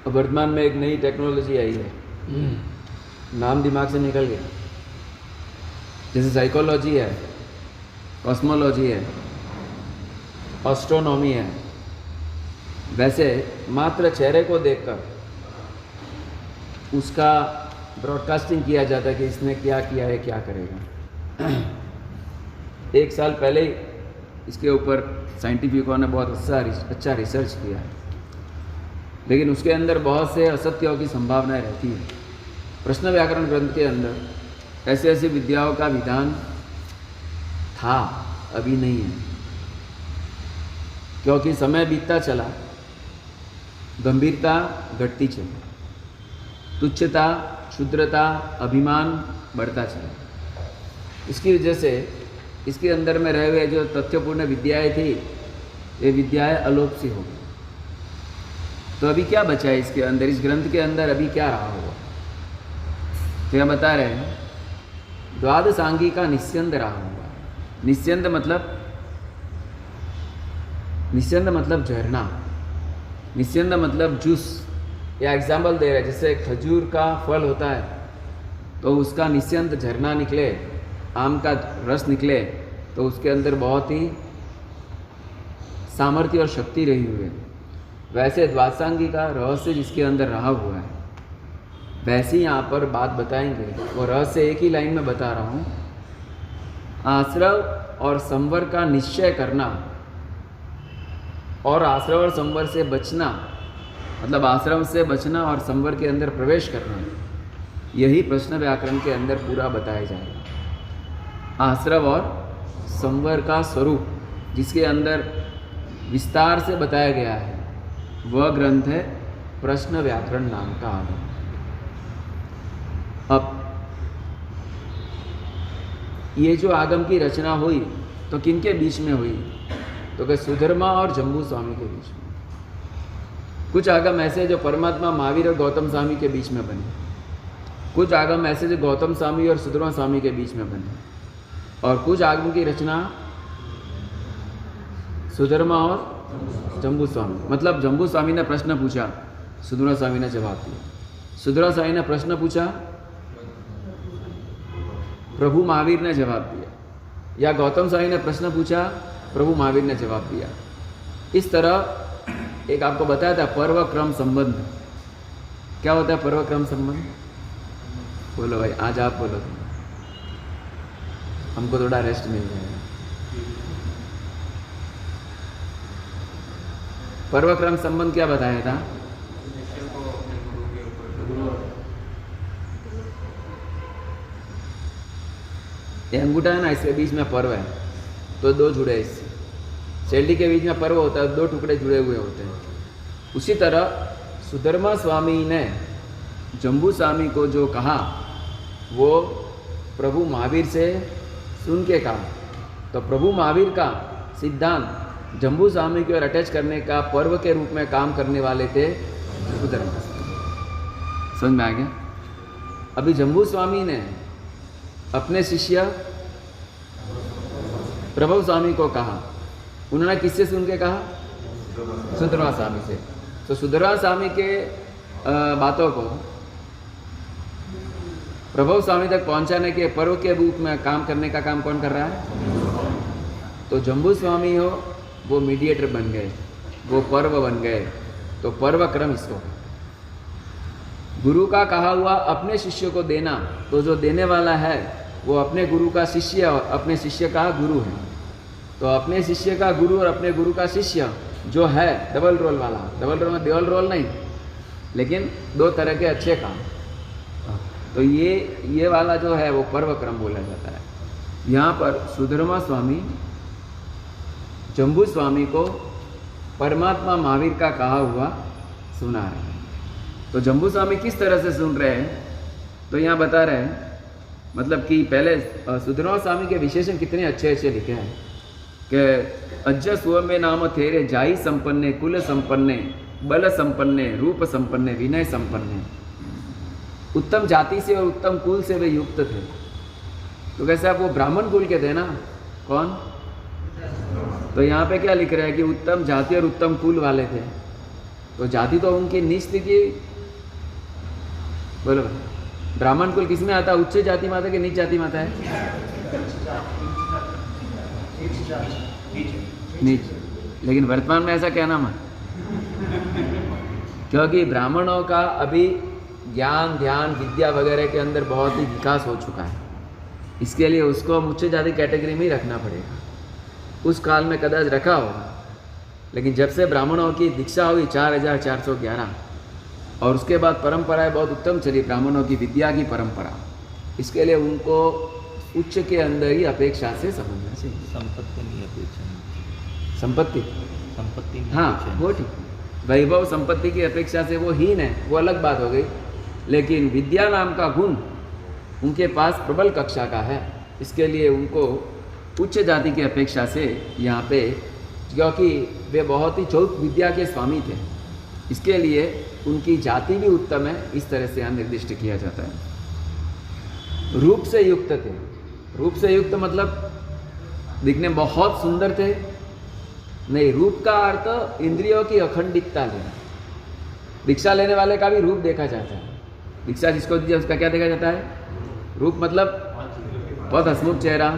Speaker 1: वर्तमान में एक नई टेक्नोलॉजी आई है, नाम दिमाग से निकल गया। जैसे साइकोलॉजी है, कॉस्मोलॉजी है, एस्ट्रोनॉमी है, वैसे मात्र चेहरे को देखकर उसका ब्रॉडकास्टिंग किया जाता है कि इसने क्या किया है, क्या करेगा। 1 साल पहले ही इसके ऊपर साइंटिफिकों ने बहुत अच्छा रिसर्च किया है, लेकिन उसके अंदर बहुत से असत्यों की संभावनाएं रहती है। प्रश्न व्याकरण ग्रंथ के अंदर ऐसे ऐसी विद्याओं का विधान था, अभी नहीं है, क्योंकि समय बीतता चला, गंभीरता घटती चली, तुच्छता, क्षुद्रता, अभिमान बढ़ता चला। इसकी वजह से इसके अंदर में रहे हुए जो तथ्यपूर्ण विद्याएं थी, ये विद्याएं अलोप सी हो गई। तो अभी क्या बचा है इसके अंदर, इस ग्रंथ के अंदर अभी क्या रहा होगा? तो यह बता रहे हैं, द्वादशांगी का निस्यंद रहा होगा। निस्यंद मतलब झरना, निस्यंद मतलब जूस। या एग्जाम्पल दे रहे हैं, जैसे खजूर का फल होता है तो उसका निस्यंद झरना निकले, आम का रस निकले, तो उसके अंदर बहुत ही सामर्थ्य और शक्ति रही हुई है। वैसे द्वादशांगी का रहस्य जिसके अंदर रहा हुआ है, वैसे ही यहाँ पर बात बताएंगे। वो रहस्य एक ही लाइन में बता रहा हूँ। आश्रव और संवर का निश्चय करना और आश्रव और संवर से बचना, मतलब आश्रम से बचना और संवर के अंदर प्रवेश करना, यही प्रश्न व्याकरण के अंदर पूरा बताया जाएगा। आश्रव और संवर का स्वरूप जिसके अंदर विस्तार से बताया गया है, वह ग्रंथ है प्रश्न व्याकरण नाम का आगम। अब ये जो आगम की रचना हुई तो किनके बीच में हुई? तो क्या सुधर्मा और जम्बू स्वामी के बीच में। कुछ आगम ऐसे जो परमात्मा महावीर और गौतम स्वामी के बीच में बने, कुछ आगम ऐसे जो गौतम स्वामी और सुधर्मा स्वामी के बीच में बने, और कुछ आगम की रचना सुधर्मा और जम्बू स्वामी। मतलब जम्बू स्वामी ने प्रश्न पूछा, सुधर्मा स्वामी ने जवाब दिया। सुधर्मा स्वामी ने प्रश्न पूछा, प्रभु महावीर ने जवाब दिया। या गौतम स्वामी ने प्रश्न पूछा, प्रभु महावीर ने जवाब दिया। इस तरह एक आपको बताया था पर्व क्रम संबंध। क्या होता है पर्व क्रम संबंध? बोलो भाई, आज आप बोलो, हमको थोड़ा रेस्ट मिल जाएगा। पर्व क्रम संबंध क्या बताया था? ये अंगूठा है ना, इसके बीच में पर्व है, तो 2 जुड़े इससे। शैली के बीच में पर्व होता है, 2 टुकड़े जुड़े हुए होते हैं। उसी तरह सुधर्मा स्वामी ने जम्बू स्वामी को जो कहा, वो प्रभु महावीर से सुन के कहा। तो प्रभु महावीर का सिद्धांत जम्बू स्वामी की ओर अटैच करने का पर्व के रूप में काम करने वाले थे सुधर्मा। समझ में आ गया? अभी जम्बू स्वामी ने अपने शिष्य प्रभु स्वामी को कहा। उन्होंने किससे सुन के कहा? सुधर्मा स्वामी से। तो सुधर्मा स्वामी के बातों को प्रभु स्वामी तक पहुंचाने के पर्व के रूप में काम करने का काम कौन कर रहा है? तो जम्बू स्वामी हो, वो मीडिएटर बन गए, वो पर्व बन गए। तो पर्व क्रम इसको। गुरु का कहा हुआ अपने शिष्य को देना, तो जो देने वाला है वो अपने गुरु का शिष्य और अपने शिष्य का गुरु है। तो अपने शिष्य का गुरु और अपने गुरु का शिष्य जो है डबल रोल वाला, डबल रोल में ड्यूअल रोल नहीं, लेकिन 2 तरह के अच्छे काम। तो ये वाला जो है वो पर्व क्रम बोला जाता है। यहाँ पर सुधर्मा स्वामी जम्बू स्वामी को परमात्मा महावीर का कहा हुआ सुना रहे हैं। तो जम्बू स्वामी किस तरह से सुन रहे हैं? तो यहाँ बता रहे हैं, मतलब कि पहले सुधर्मा स्वामी के विशेषण कितने अच्छे अच्छे लिखे हैं कि अज्ज स्व में नाम थेरे जाई संपन्ने, कुल संपन्ने, बल संपन्ने, रूप संपन्ने, विनय संपन्ने। उत्तम जाति से और उत्तम कुल से वे युक्त थे। तो कैसे आप वो ब्राह्मण कुल के थे ना? कौन? तो यहाँ पे क्या लिख रहा है कि उत्तम जाति और उत्तम कुल वाले थे। तो जाति तो उनकी नीच थी कि बोलो ब्राह्मण कुल किस में आता है? उच्च जाति में आता है कि नीच जाति में आता है? नीच। लेकिन वर्तमान में ऐसा क्या नाम है? क्योंकि ब्राह्मणों का अभी ज्ञान ध्यान विद्या वगैरह के अंदर बहुत ही विकास हो चुका है, इसके लिए उसको उच्च जाति कैटेगरी में ही रखना पड़ेगा। उस काल में कदाच रखा होगा, लेकिन जब से ब्राह्मणों की दीक्षा हुई 4411 और उसके बाद परंपराएं बहुत उत्तम चली, ब्राह्मणों की विद्या की परंपरा, इसके लिए उनको उच्च के अंदर ही अपेक्षा से समझना चाहिए।
Speaker 3: संपत्ति नहीं अपेक्षा,
Speaker 1: संपत्ति
Speaker 3: संपत्ति
Speaker 1: हाँ वो ठीक, वैभव संपत्ति की अपेक्षा से वो हीन है, वो अलग बात हो गई, लेकिन विद्या नाम का गुण उनके पास प्रबल कक्षा का है, इसके लिए उनको उच्च जाति की अपेक्षा से यहाँ पे, क्योंकि वे बहुत ही चौक विद्या के स्वामी थे, इसके लिए उनकी जाति भी उत्तम है, इस तरह से यहाँ निर्दिष्ट किया जाता है। रूप से युक्त थे, रूप से युक्त मतलब दिखने बहुत सुंदर थे नहीं, रूप का अर्थ इंद्रियों की अखंडितता लेना। दीक्षा लेने वाले का भी रूप देखा जाता है, दीक्षा जिसको दीजिए उसका क्या देखा जाता है? रूप मतलब बहुत हंसमुख चेहरा,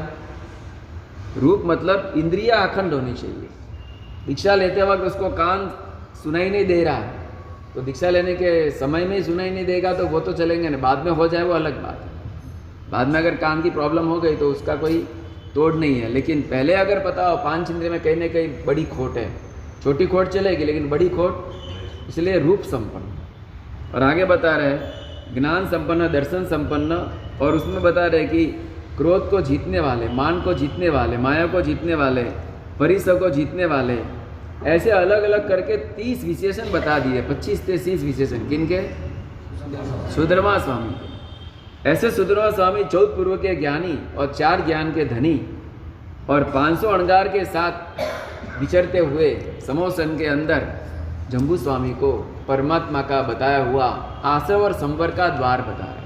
Speaker 1: रूप मतलब इंद्रिया अखंड होनी चाहिए। दीक्षा लेते वक्त उसको कान सुनाई नहीं दे रहा है, तो दीक्षा लेने के समय में ही सुनाई नहीं देगा तो वो तो चलेंगे ना, बाद में हो जाए वो अलग बात है। बाद में अगर कान की प्रॉब्लम हो गई तो उसका कोई तोड़ नहीं है, लेकिन पहले अगर पता हो 5 इंद्रिय में कहीं ना कहीं बड़ी खोट है, छोटी खोट चलेगी लेकिन बड़ी खोट, इसलिए रूप संपन्न। और आगे बता रहे ज्ञान संपन्न, दर्शन संपन्न, और उसमें बता रहे कि क्रोध को जीतने वाले, मान को जीतने वाले, माया को जीतने वाले, परिसर को जीतने वाले, ऐसे अलग अलग करके 30 विशेषण बता दिए, 25 से 30 विशेषण। किनके? सुधर्मा स्वामी के। ऐसे सुधर्मा स्वामी 14 पूर्व के ज्ञानी और 4 ज्ञान के धनी और 500 अणगार के साथ विचरते हुए समोसन के अंदर जम्बू स्वामी को परमात्मा का बताया हुआ आश्रव और संवर का द्वार बता रहे।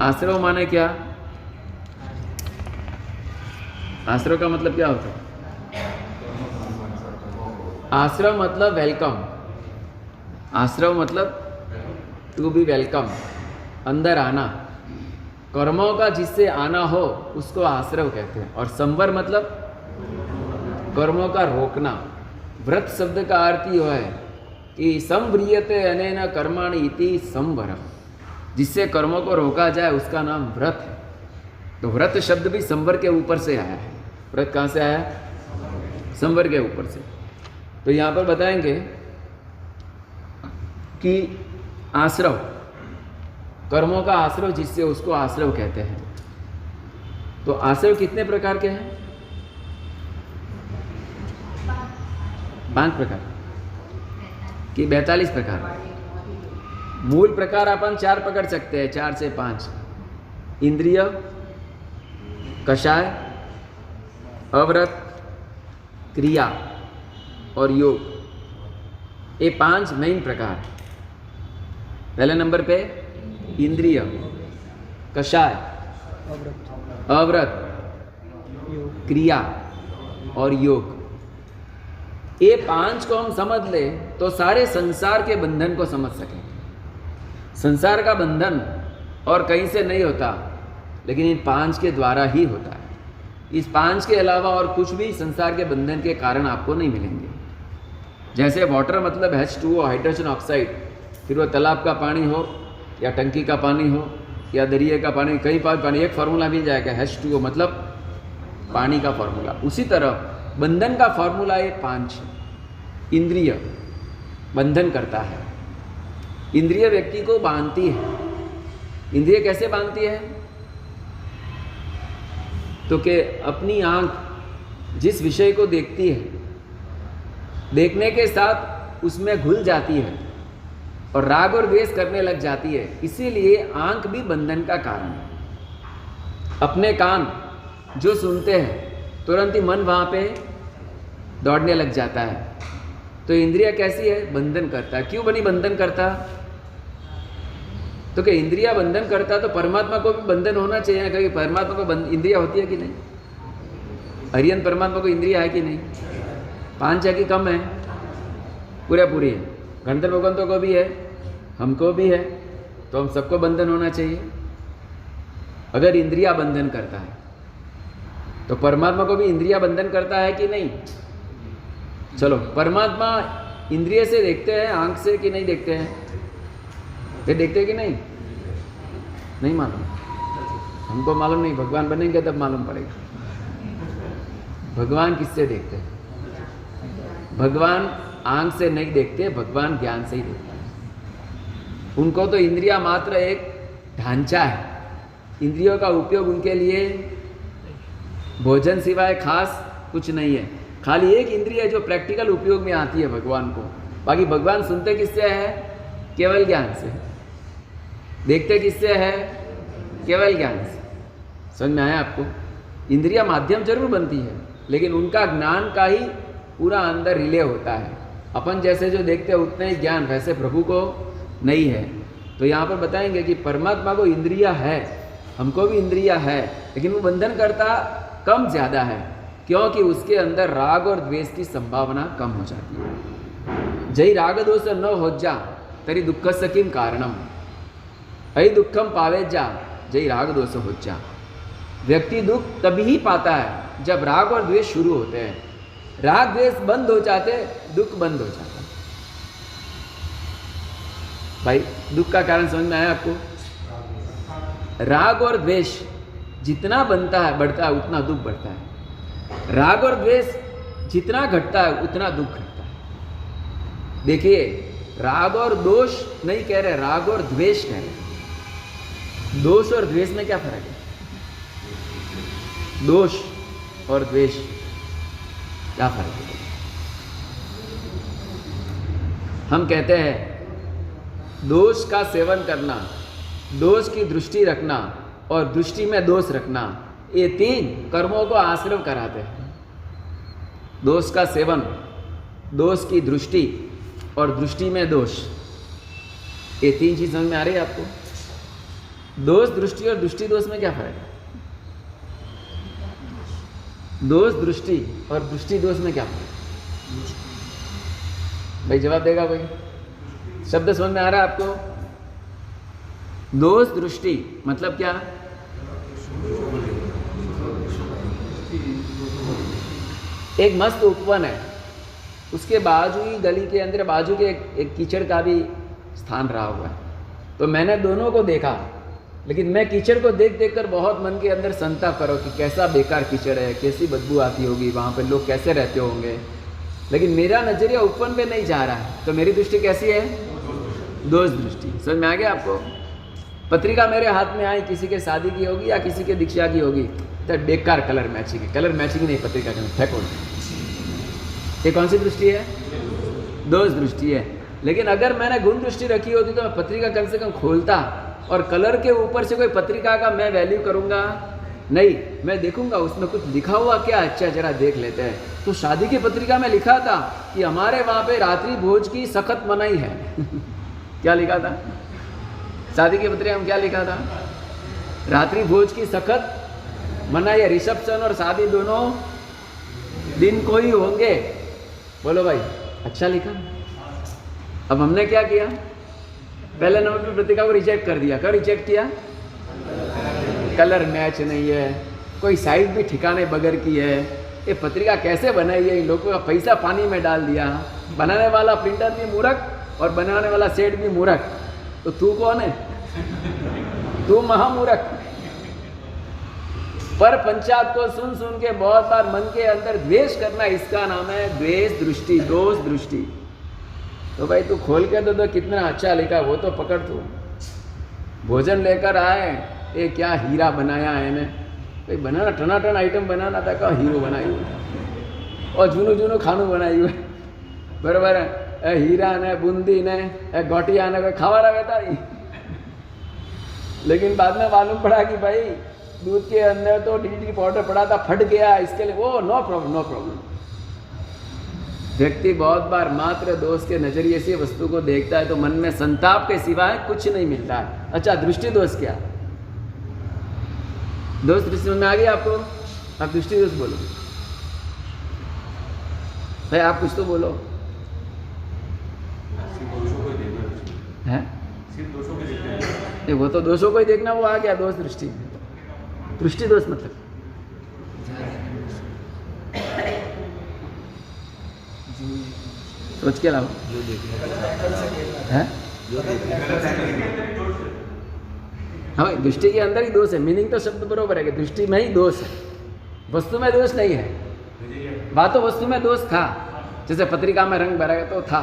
Speaker 1: आश्रव माने क्या? आश्रव का मतलब क्या होता है? आश्रव मतलब वेलकम, आश्रव मतलब टू बी वेलकम, अंदर आना। कर्मों का जिससे आना हो उसको आश्रव कहते हैं। और संवर मतलब कर्मों का रोकना। व्रत शब्द का अर्थ ही है कि संव्रियते अनेन कर्माणि इति संवर, जिससे कर्मों को रोका जाए उसका नाम व्रत है। तो व्रत शब्द भी संवर के ऊपर से आया है। व्रत कहाँ से आया? संवर के ऊपर से। तो यहाँ पर बताएंगे कि आश्रव, कर्मों का आश्रव जिससे उसको आश्रव कहते हैं। तो आश्रव कितने प्रकार के हैं? 5 प्रकार कि 42 प्रकार। मूल प्रकार अपन 4 पकड़ सकते हैं, 4 से 5। इंद्रिय, कषाय, अव्रत, क्रिया और योग, ये 5 मेन प्रकार। पहले नंबर पे इंद्रिय, कषाय, अव्रत, क्रिया और योग। ये 5 को हम समझ ले तो सारे संसार के बंधन को समझ सकें। संसार का बंधन और कहीं से नहीं होता, लेकिन इन 5 के द्वारा ही होता है। इस 5 के अलावा और कुछ भी संसार के बंधन के कारण आपको नहीं मिलेंगे। जैसे वाटर मतलब H2O, हाइड्रोजन ऑक्साइड, फिर वो तालाब का पानी हो या टंकी का पानी हो या दरिया का पानी, कहीं पर पानी, एक फार्मूला मिल जाएगा, H2O मतलब पानी का फार्मूला। उसी तरह बंधन का फार्मूला ये 5। इंद्रिय बंधन करता है, इंद्रिय व्यक्ति को बांधती है। इंद्रिय कैसे बांधती है? तो कि अपनी आंख जिस विषय को देखती है, देखने के साथ उसमें घुल जाती है और राग और द्वेष करने लग जाती है। इसीलिए आंख भी बंधन का कारण है। अपने कान जो सुनते हैं तुरंत ही मन वहाँ पे दौड़ने लग जाता है। तो इंद्रिय कैसी है? बंधन करता है। क्यों बनी बंधन करता? तो क्या इंद्रिया बंधन करता तो परमात्मा को भी बंधन होना चाहिए ना, क्योंकि परमात्मा को इंद्रिया होती है कि नहीं? हरियन परमात्मा को इंद्रिया है कि नहीं? 5 है कि कम है? पूरी है। गणधर भगवंतों को भी है, हमको भी है, तो हम सबको बंधन होना चाहिए। अगर इंद्रिया बंधन करता है तो परमात्मा को भी इंद्रिया बंधन करता है कि नहीं? चलो, परमात्मा इंद्रिय से देखते हैं, आंख से कि नहीं देखते हैं? ये देखते कि नहीं? नहीं मालूम? हमको मालूम नहीं, भगवान बनेंगे तब मालूम पड़ेगा। भगवान किससे देखते हैं? भगवान आंख से नहीं देखते, भगवान ज्ञान से ही देखते हैं। उनको तो इंद्रिया मात्र एक ढांचा है, इंद्रियों का उपयोग उनके लिए भोजन सिवाय खास कुछ नहीं है। खाली एक इंद्रिय है जो प्रैक्टिकल उपयोग में आती है भगवान को। बाकी भगवान सुनते किससे है? केवल ज्ञान से। देखते किससे है? केवल ज्ञान से। समझ में आया आपको? इंद्रिया माध्यम जरूर बनती है, लेकिन उनका ज्ञान का ही पूरा अंदर रिले होता है। अपन जैसे जो देखते हैं उतने ही ज्ञान वैसे प्रभु को नहीं है। तो यहाँ पर बताएंगे कि परमात्मा को इंद्रिया है, हमको भी इंद्रिया है, लेकिन वो बंधन करता कम ज़्यादा है, क्योंकि उसके अंदर राग और द्वेष की संभावना कम हो जाती है। जय राग दोष न हो जा तरी दुख किम कारणम, अहि दुखम पावे जा जय राग दोष हो जा। व्यक्ति दुख तभी ही पाता है जब राग और द्वेष शुरू होते हैं। राग द्वेष बंद हो जाते, दुख बंद हो जाता। भाई दुख का कारण समझ में आया आपको? राग और द्वेष जितना बनता है बढ़ता है उतना दुख बढ़ता है। राग और द्वेष जितना घटता है उतना दुख घटता है। देखिए, राग और दोष नहीं कह रहे, राग और द्वेष कह रहे। दोष और द्वेष में क्या फर्क है? दोष और द्वेष क्या फर्क है? हम कहते हैं दोष का सेवन करना, दोष की दृष्टि रखना और दृष्टि में दोष रखना, ये तीन कर्मों को आश्रम कराते हैं। दोष का सेवन, दोष की दृष्टि और दृष्टि में दोष, ये तीन चीज समझ में आ रही है आपको? दोष दृष्टि और दृष्टि दोष में क्या फर्क है? दोष दृष्टि और दृष्टि दोष में क्या फर्क? भाई जवाब देगा कोई? शब्द समझ में आ रहा है आपको? दोष दृष्टि मतलब क्या? एक मस्त उपवन है, उसके बाजू ही गली के अंदर बाजू के एक कीचड़ का भी स्थान रहा हुआ है। तो मैंने दोनों को देखा, लेकिन मैं कीचड़ को देख देख कर बहुत मन के अंदर संताप करो कि कैसा बेकार कीचड़ है, कैसी बदबू आती होगी, वहाँ पे लोग कैसे रहते होंगे। लेकिन मेरा नजरिया उपवन पे नहीं जा रहा है, तो मेरी दृष्टि कैसी है? दोष दृष्टि। समझ में आ गया आपको? पत्रिका मेरे हाथ में आई, किसी के शादी की होगी या किसी के दीक्षा की होगी, तो बेकार कलर मैचिंग है, कलर मैचिंग नहीं, पत्रिका का फेंको। ये कौन सी दृष्टि है? दोष दृष्टि है। लेकिन अगर मैंने गुण दृष्टि रखी होती तो मैं पत्रिका कम से कम खोलता, और कलर के ऊपर से कोई पत्रिका का मैं वैल्यू करूंगा नहीं। मैं देखूंगा उसमें कुछ लिखा हुआ क्या, अच्छा जरा देख लेते हैं। तो शादी की पत्रिका में लिखा था कि हमारे वहाँ पे रात्रि भोज की सख्त मनाही है। क्या लिखा था शादी की पत्रिका में? क्या लिखा था? रात्रि भोज की सख्त मनाही है, रिसेप्शन और शादी दोनों दिन को ही होंगे। बोलो भाई, अच्छा लिखा। अब हमने क्या किया? पहले नंबर पे पत्रिका को रिजेक्ट कर दिया। क्या रिजेक्ट किया? कलर मैच नहीं है, कोई साइज भी ठिकाने बगैर की है, ये पत्रिका कैसे बनाई है, इन लोगों का पैसा पानी में डाल दिया। बनाने वाला प्रिंटर भी मूर्ख और बनाने वाला सेठ भी मूर्ख, तो तू कौन है? तू महामूर्ख। पर पंचायत को सुन सुन के बहुत बार मन के अंदर द्वेष करना, इसका नाम है द्वेष दृष्टि, दोष दृष्टि। तो भाई तू खोल के दो कितना अच्छा लिखा, वो तो पकड़ तू। भोजन लेकर आए, ये क्या हीरा बनाया है ने, भाई बनाना टनाटन आइटम बनाना था, क्या हीरो बनाई हुई और जूनू जूनू खानू बनाई हुई, बराबर है। हीरा ने, बूंदी ने, गोटिया ने, कोई खावा रहा था ही। लेकिन बाद में मालूम पड़ा कि भाई दूध के अंदर तो डीडी पाउडर पड़ा था, फट गया, इसके लिए वो नो प्रॉब्लम, नो प्रॉब्लम। व्यक्ति बहुत बार मात्र दोष के नजरिए से वस्तु को देखता है तो मन में संताप के सिवाय कुछ नहीं मिलता है। अच्छा, दृष्टि दोष क्या? दोष दृष्टि में आ गया आपको? आप दृष्टि दोष बोलो भाई, आप कुछ तो बोलो। है वो तो दोषों को ही देखना, वो आ गया दोष दृष्टि। दृष्टि दोष मतलब सोच के अलावा है हाँ भाई, दृष्टि के अंदर ही दोष है। मीनिंग तो शब्द बरोबर है कि दृष्टि में ही दोष है, वस्तु में दोष नहीं है। बात तो वस्तु में दोष था, जैसे पत्रिका में रंग भरा तो था।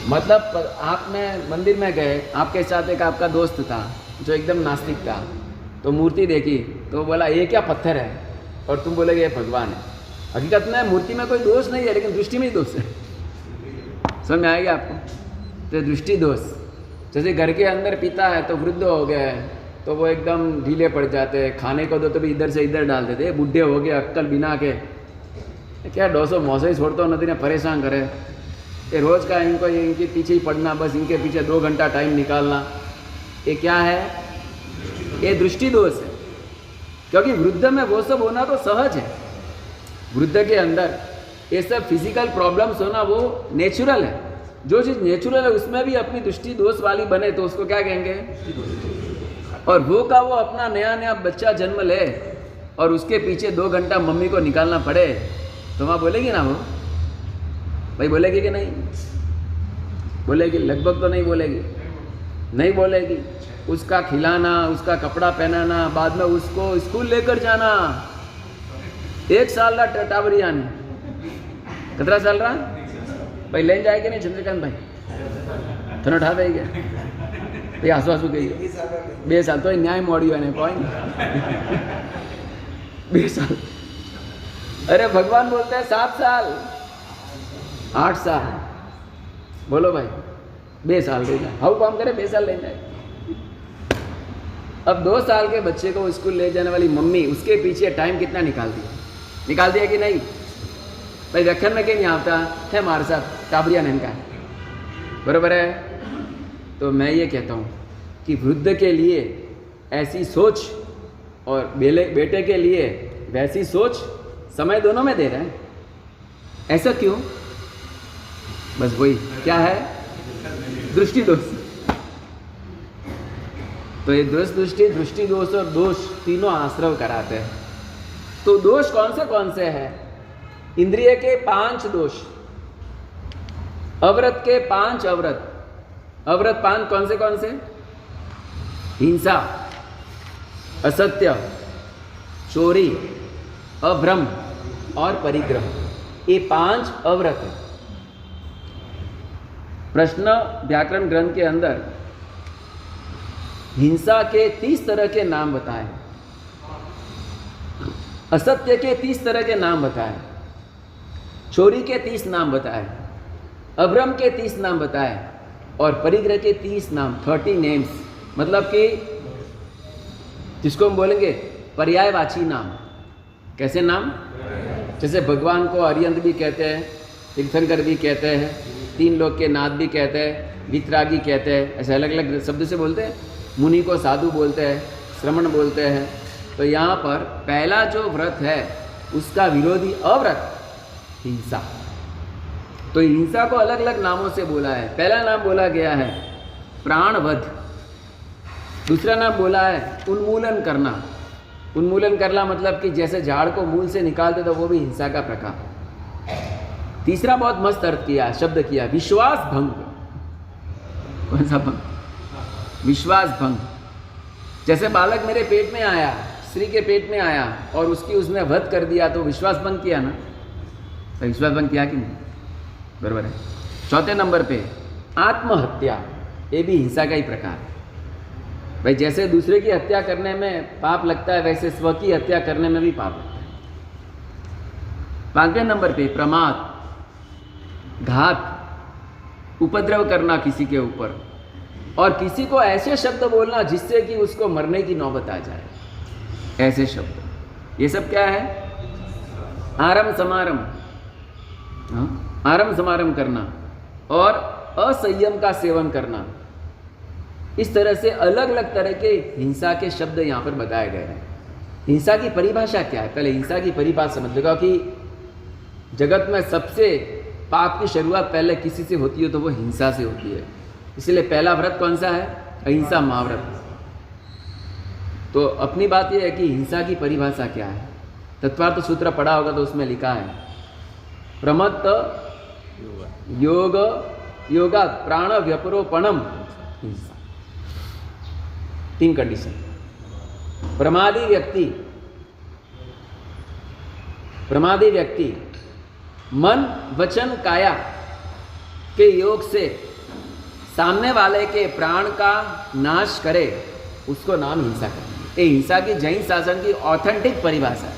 Speaker 1: मतलब आप में मंदिर में गए, आपके साथ एक आपका दोस्त था जो एकदम नास्तिक था, तो मूर्ति देखी तो बोला ये क्या पत्थर है, और तुम बोले ये भगवान है। हकीकत में मूर्ति में कोई दोष नहीं है, लेकिन दृष्टि में ही दोष है। समझ में आएगा आपको? तो दृष्टि दोष, जैसे घर के अंदर पिता है तो वृद्ध हो गए तो वो एकदम ढीले पड़ जाते हैं, खाने को दो तो भी इधर से इधर डाल देते, बूढ़े हो गए अक्कल बिना के, क्या डोसो मौसम ही छोड़ता नदी ने परेशान करे, ये रोज़ का इनको इनके पीछे ही पड़ना, बस इनके पीछे 2 घंटा टाइम निकालना, ये क्या है? ये दृष्टि दोष है। क्योंकि वृद्ध में वो सब होना तो सहज है, वृद्ध के अंदर ये सब फिजिकल प्रॉब्लम्स होना वो नेचुरल है। जो चीज़ नेचुरल है उसमें भी अपनी दृष्टि दोष वाली बने तो उसको क्या कहेंगे? और वो का वो अपना नया नया बच्चा जन्म ले और उसके पीछे 2 घंटा मम्मी को निकालना पड़े तो वहाँ बोलेगी ना वो भाई? बोलेगी कि नहीं बोलेगी? लगभग तो नहीं बोलेगी, नहीं बोलेगी। उसका खिलाना, उसका कपड़ा पहनाना, बाद में उसको स्कूल लेकर जाना। 1 साल का टाबरिया ने कितना साल रहा भाई? लेन जाए कि नहीं चंद्रकांत भाई? थोड़ा उठा देगा तो आंसू आंसू गई 2 साल तो न्याय मोड़ियो ने कोई 2 साल। अरे भगवान बोलते हैं 7 साल 8 साल, बोलो भाई 2 साल ले जाए, हाउ काम करे 2 साल ले जाए। अब 2 साल के बच्चे को स्कूल ले जाने वाली मम्मी उसके पीछे टाइम कितना निकाल दिया कि नहीं भाई? व्याख्यान में कहीं नहीं आता है हमारे साथ टाबरिया ने का, बराबर है। तो मैं ये कहता हूँ कि वृद्ध के लिए ऐसी सोच और बेटे के लिए वैसी सोच, समय दोनों में दे रहे हैं। ऐसा क्यों? बस वही क्या है? दृष्टि दोष। तो ये दृष्टि, दृष्टि दोष और दोष तीनों आश्रव कराते हैं। तो दोष कौन से हैं? इंद्रिय के 5 दोष, अवरत के 5 अवरत। अवरत 5 कौन से? हिंसा, असत्य, चोरी, अभ्रम और परिग्रह, ये 5 अवरत है। प्रश्न व्याकरण ग्रंथ के अंदर हिंसा के 30 तरह के नाम बताए, असत्य के 30 तरह के नाम बताए, चोरी के 30 नाम बताए, अभ्रम के 30 नाम बताए और परिग्रह के 30 नाम, 30 नेम्स। मतलब कि जिसको हम बोलेंगे पर्यायवाची नाम। कैसे नाम? जैसे भगवान को अरियंत भी कहते हैं, तीर्थंकर भी कहते हैं, 3 लोक के नाथ भी कहते हैं, वितरागी कहते हैं, ऐसे अलग अलग शब्द से बोलते हैं। मुनि को साधु बोलते हैं, श्रमण बोलते हैं। तो यहाँ पर पहला जो व्रत है उसका विरोधी अव्रत हिंसा। तो हिंसा को अलग अलग नामों से बोला है। पहला नाम बोला गया है प्राणवध, दूसरा नाम बोला है उन्मूलन करना। उन्मूलन करना मतलब कि जैसे झाड़ को मूल से निकालते तो वो भी हिंसा का प्रकार। तीसरा बहुत मस्त अर्थ किया, शब्द किया विश्वास भंग। कौन सा भंग? विश्वास भंग। जैसे बालक मेरे पेट में आया, स्त्री के पेट में आया और उसने वध कर दिया तो विश्वास भंग किया ना? तो विश्वास भंग किया कि नहीं? बराबर है। चौथे नंबर पे आत्महत्या, ये भी हिंसा का ही प्रकार है भाई। जैसे दूसरे की हत्या करने में पाप लगता है वैसे स्व की हत्या करने में भी पाप लगता है। 5वें नंबर पे प्रमाद, घात, उपद्रव करना किसी के ऊपर और किसी को ऐसे शब्द बोलना जिससे कि उसको मरने की नौबत आ जाए, ऐसे शब्द। ये सब क्या है? आरम समारम, आरम समारम करना और असंयम का सेवन करना। इस तरह से अलग अलग तरह के हिंसा के शब्द यहाँ पर बताए गए हैं। हिंसा की परिभाषा क्या है? पहले हिंसा की परिभाषा समझ लो कि जगत में सबसे पाप की शुरुआत पहले किसी से होती है तो वो हिंसा से होती है। इसलिए पहला व्रत कौन सा है? अहिंसा महाव्रत। तो अपनी बात यह है कि हिंसा की परिभाषा क्या है। तत्वार्थ सूत्र पढ़ा होगा तो उसमें लिखा है प्रमत्त योग योगात प्राण व्यपरोपणम हिंसा। 3 कंडीशन। प्रमादी व्यक्ति मन वचन काया के योग से सामने वाले के प्राण का नाश करे, उसको नाम हिंसा करेंगे। ये हिंसा की जैन शासन की ऑथेंटिक परिभाषा है।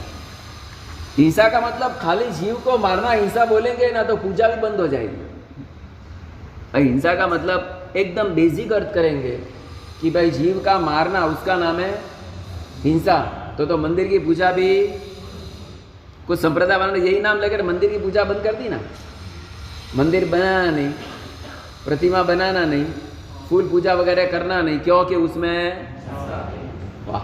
Speaker 1: हिंसा का मतलब खाली जीव को मारना हिंसा बोलेंगे ना तो पूजा भी बंद हो जाएगी। हिंसा का मतलब एकदम बेसिक अर्थ करेंगे कि भाई जीव का मारना उसका नाम है हिंसा, तो मंदिर की पूजा भी कुछ संप्रदाय वालों ने यही नाम लेकर मंदिर की पूजा बंद कर दी ना। मंदिर बनाना नहीं, प्रतिमा बनाना नहीं, फूल पूजा वगैरह करना नहीं, क्योंकि उसमें वाह,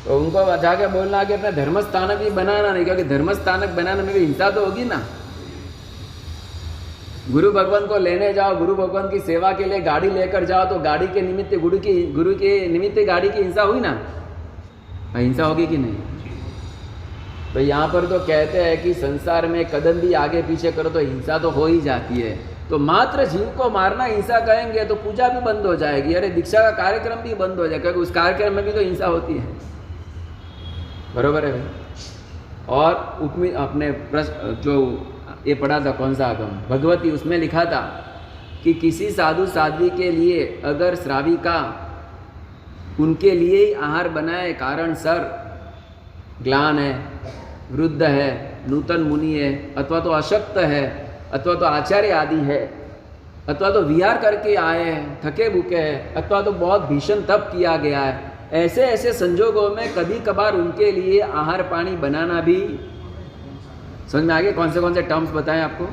Speaker 1: तो उनको जाके बोलना कि अपना धर्म स्थानक भी बनाना नहीं, क्योंकि धर्म स्थानक बनाने में भी हिंसा तो होगी ना। गुरु भगवान को लेने जाओ, गुरु भगवान की सेवा के लिए गाड़ी लेकर जाओ, तो गाड़ी के निमित्त गुरु के निमित्त गाड़ी की हिंसा हुई ना, हिंसा होगी कि नहीं। तो यहाँ पर तो कहते हैं कि संसार में कदम भी आगे पीछे करो तो हिंसा तो हो ही जाती है। तो मात्र जीव को मारना हिंसा कहेंगे तो पूजा भी बंद हो जाएगी, अरे दीक्षा का कार्यक्रम भी बंद हो जाएगा, क्योंकि उस कार्यक्रम में भी तो हिंसा होती है। बरोबर है भाई। और अपने प्रश्न जो ये पढ़ा था कौन सा आगम भगवती, उसमें लिखा था कि किसी साधु साध्वी के लिए अगर श्राविका उनके लिए ही आहार बनाए, कारण सर ग्लान है, वृद्ध है, नूतन मुनि है, अथवा तो अशक्त है, अथवा तो आचार्य आदि है, अथवा तो विहार करके आए हैं, थके भूखे हैं, अथवा तो बहुत भीषण तप किया गया है, ऐसे ऐसे संजोगों में कभी कभार उनके लिए आहार पानी बनाना भी, समझ में आ गया कौन से टर्म्स बताएं आपको।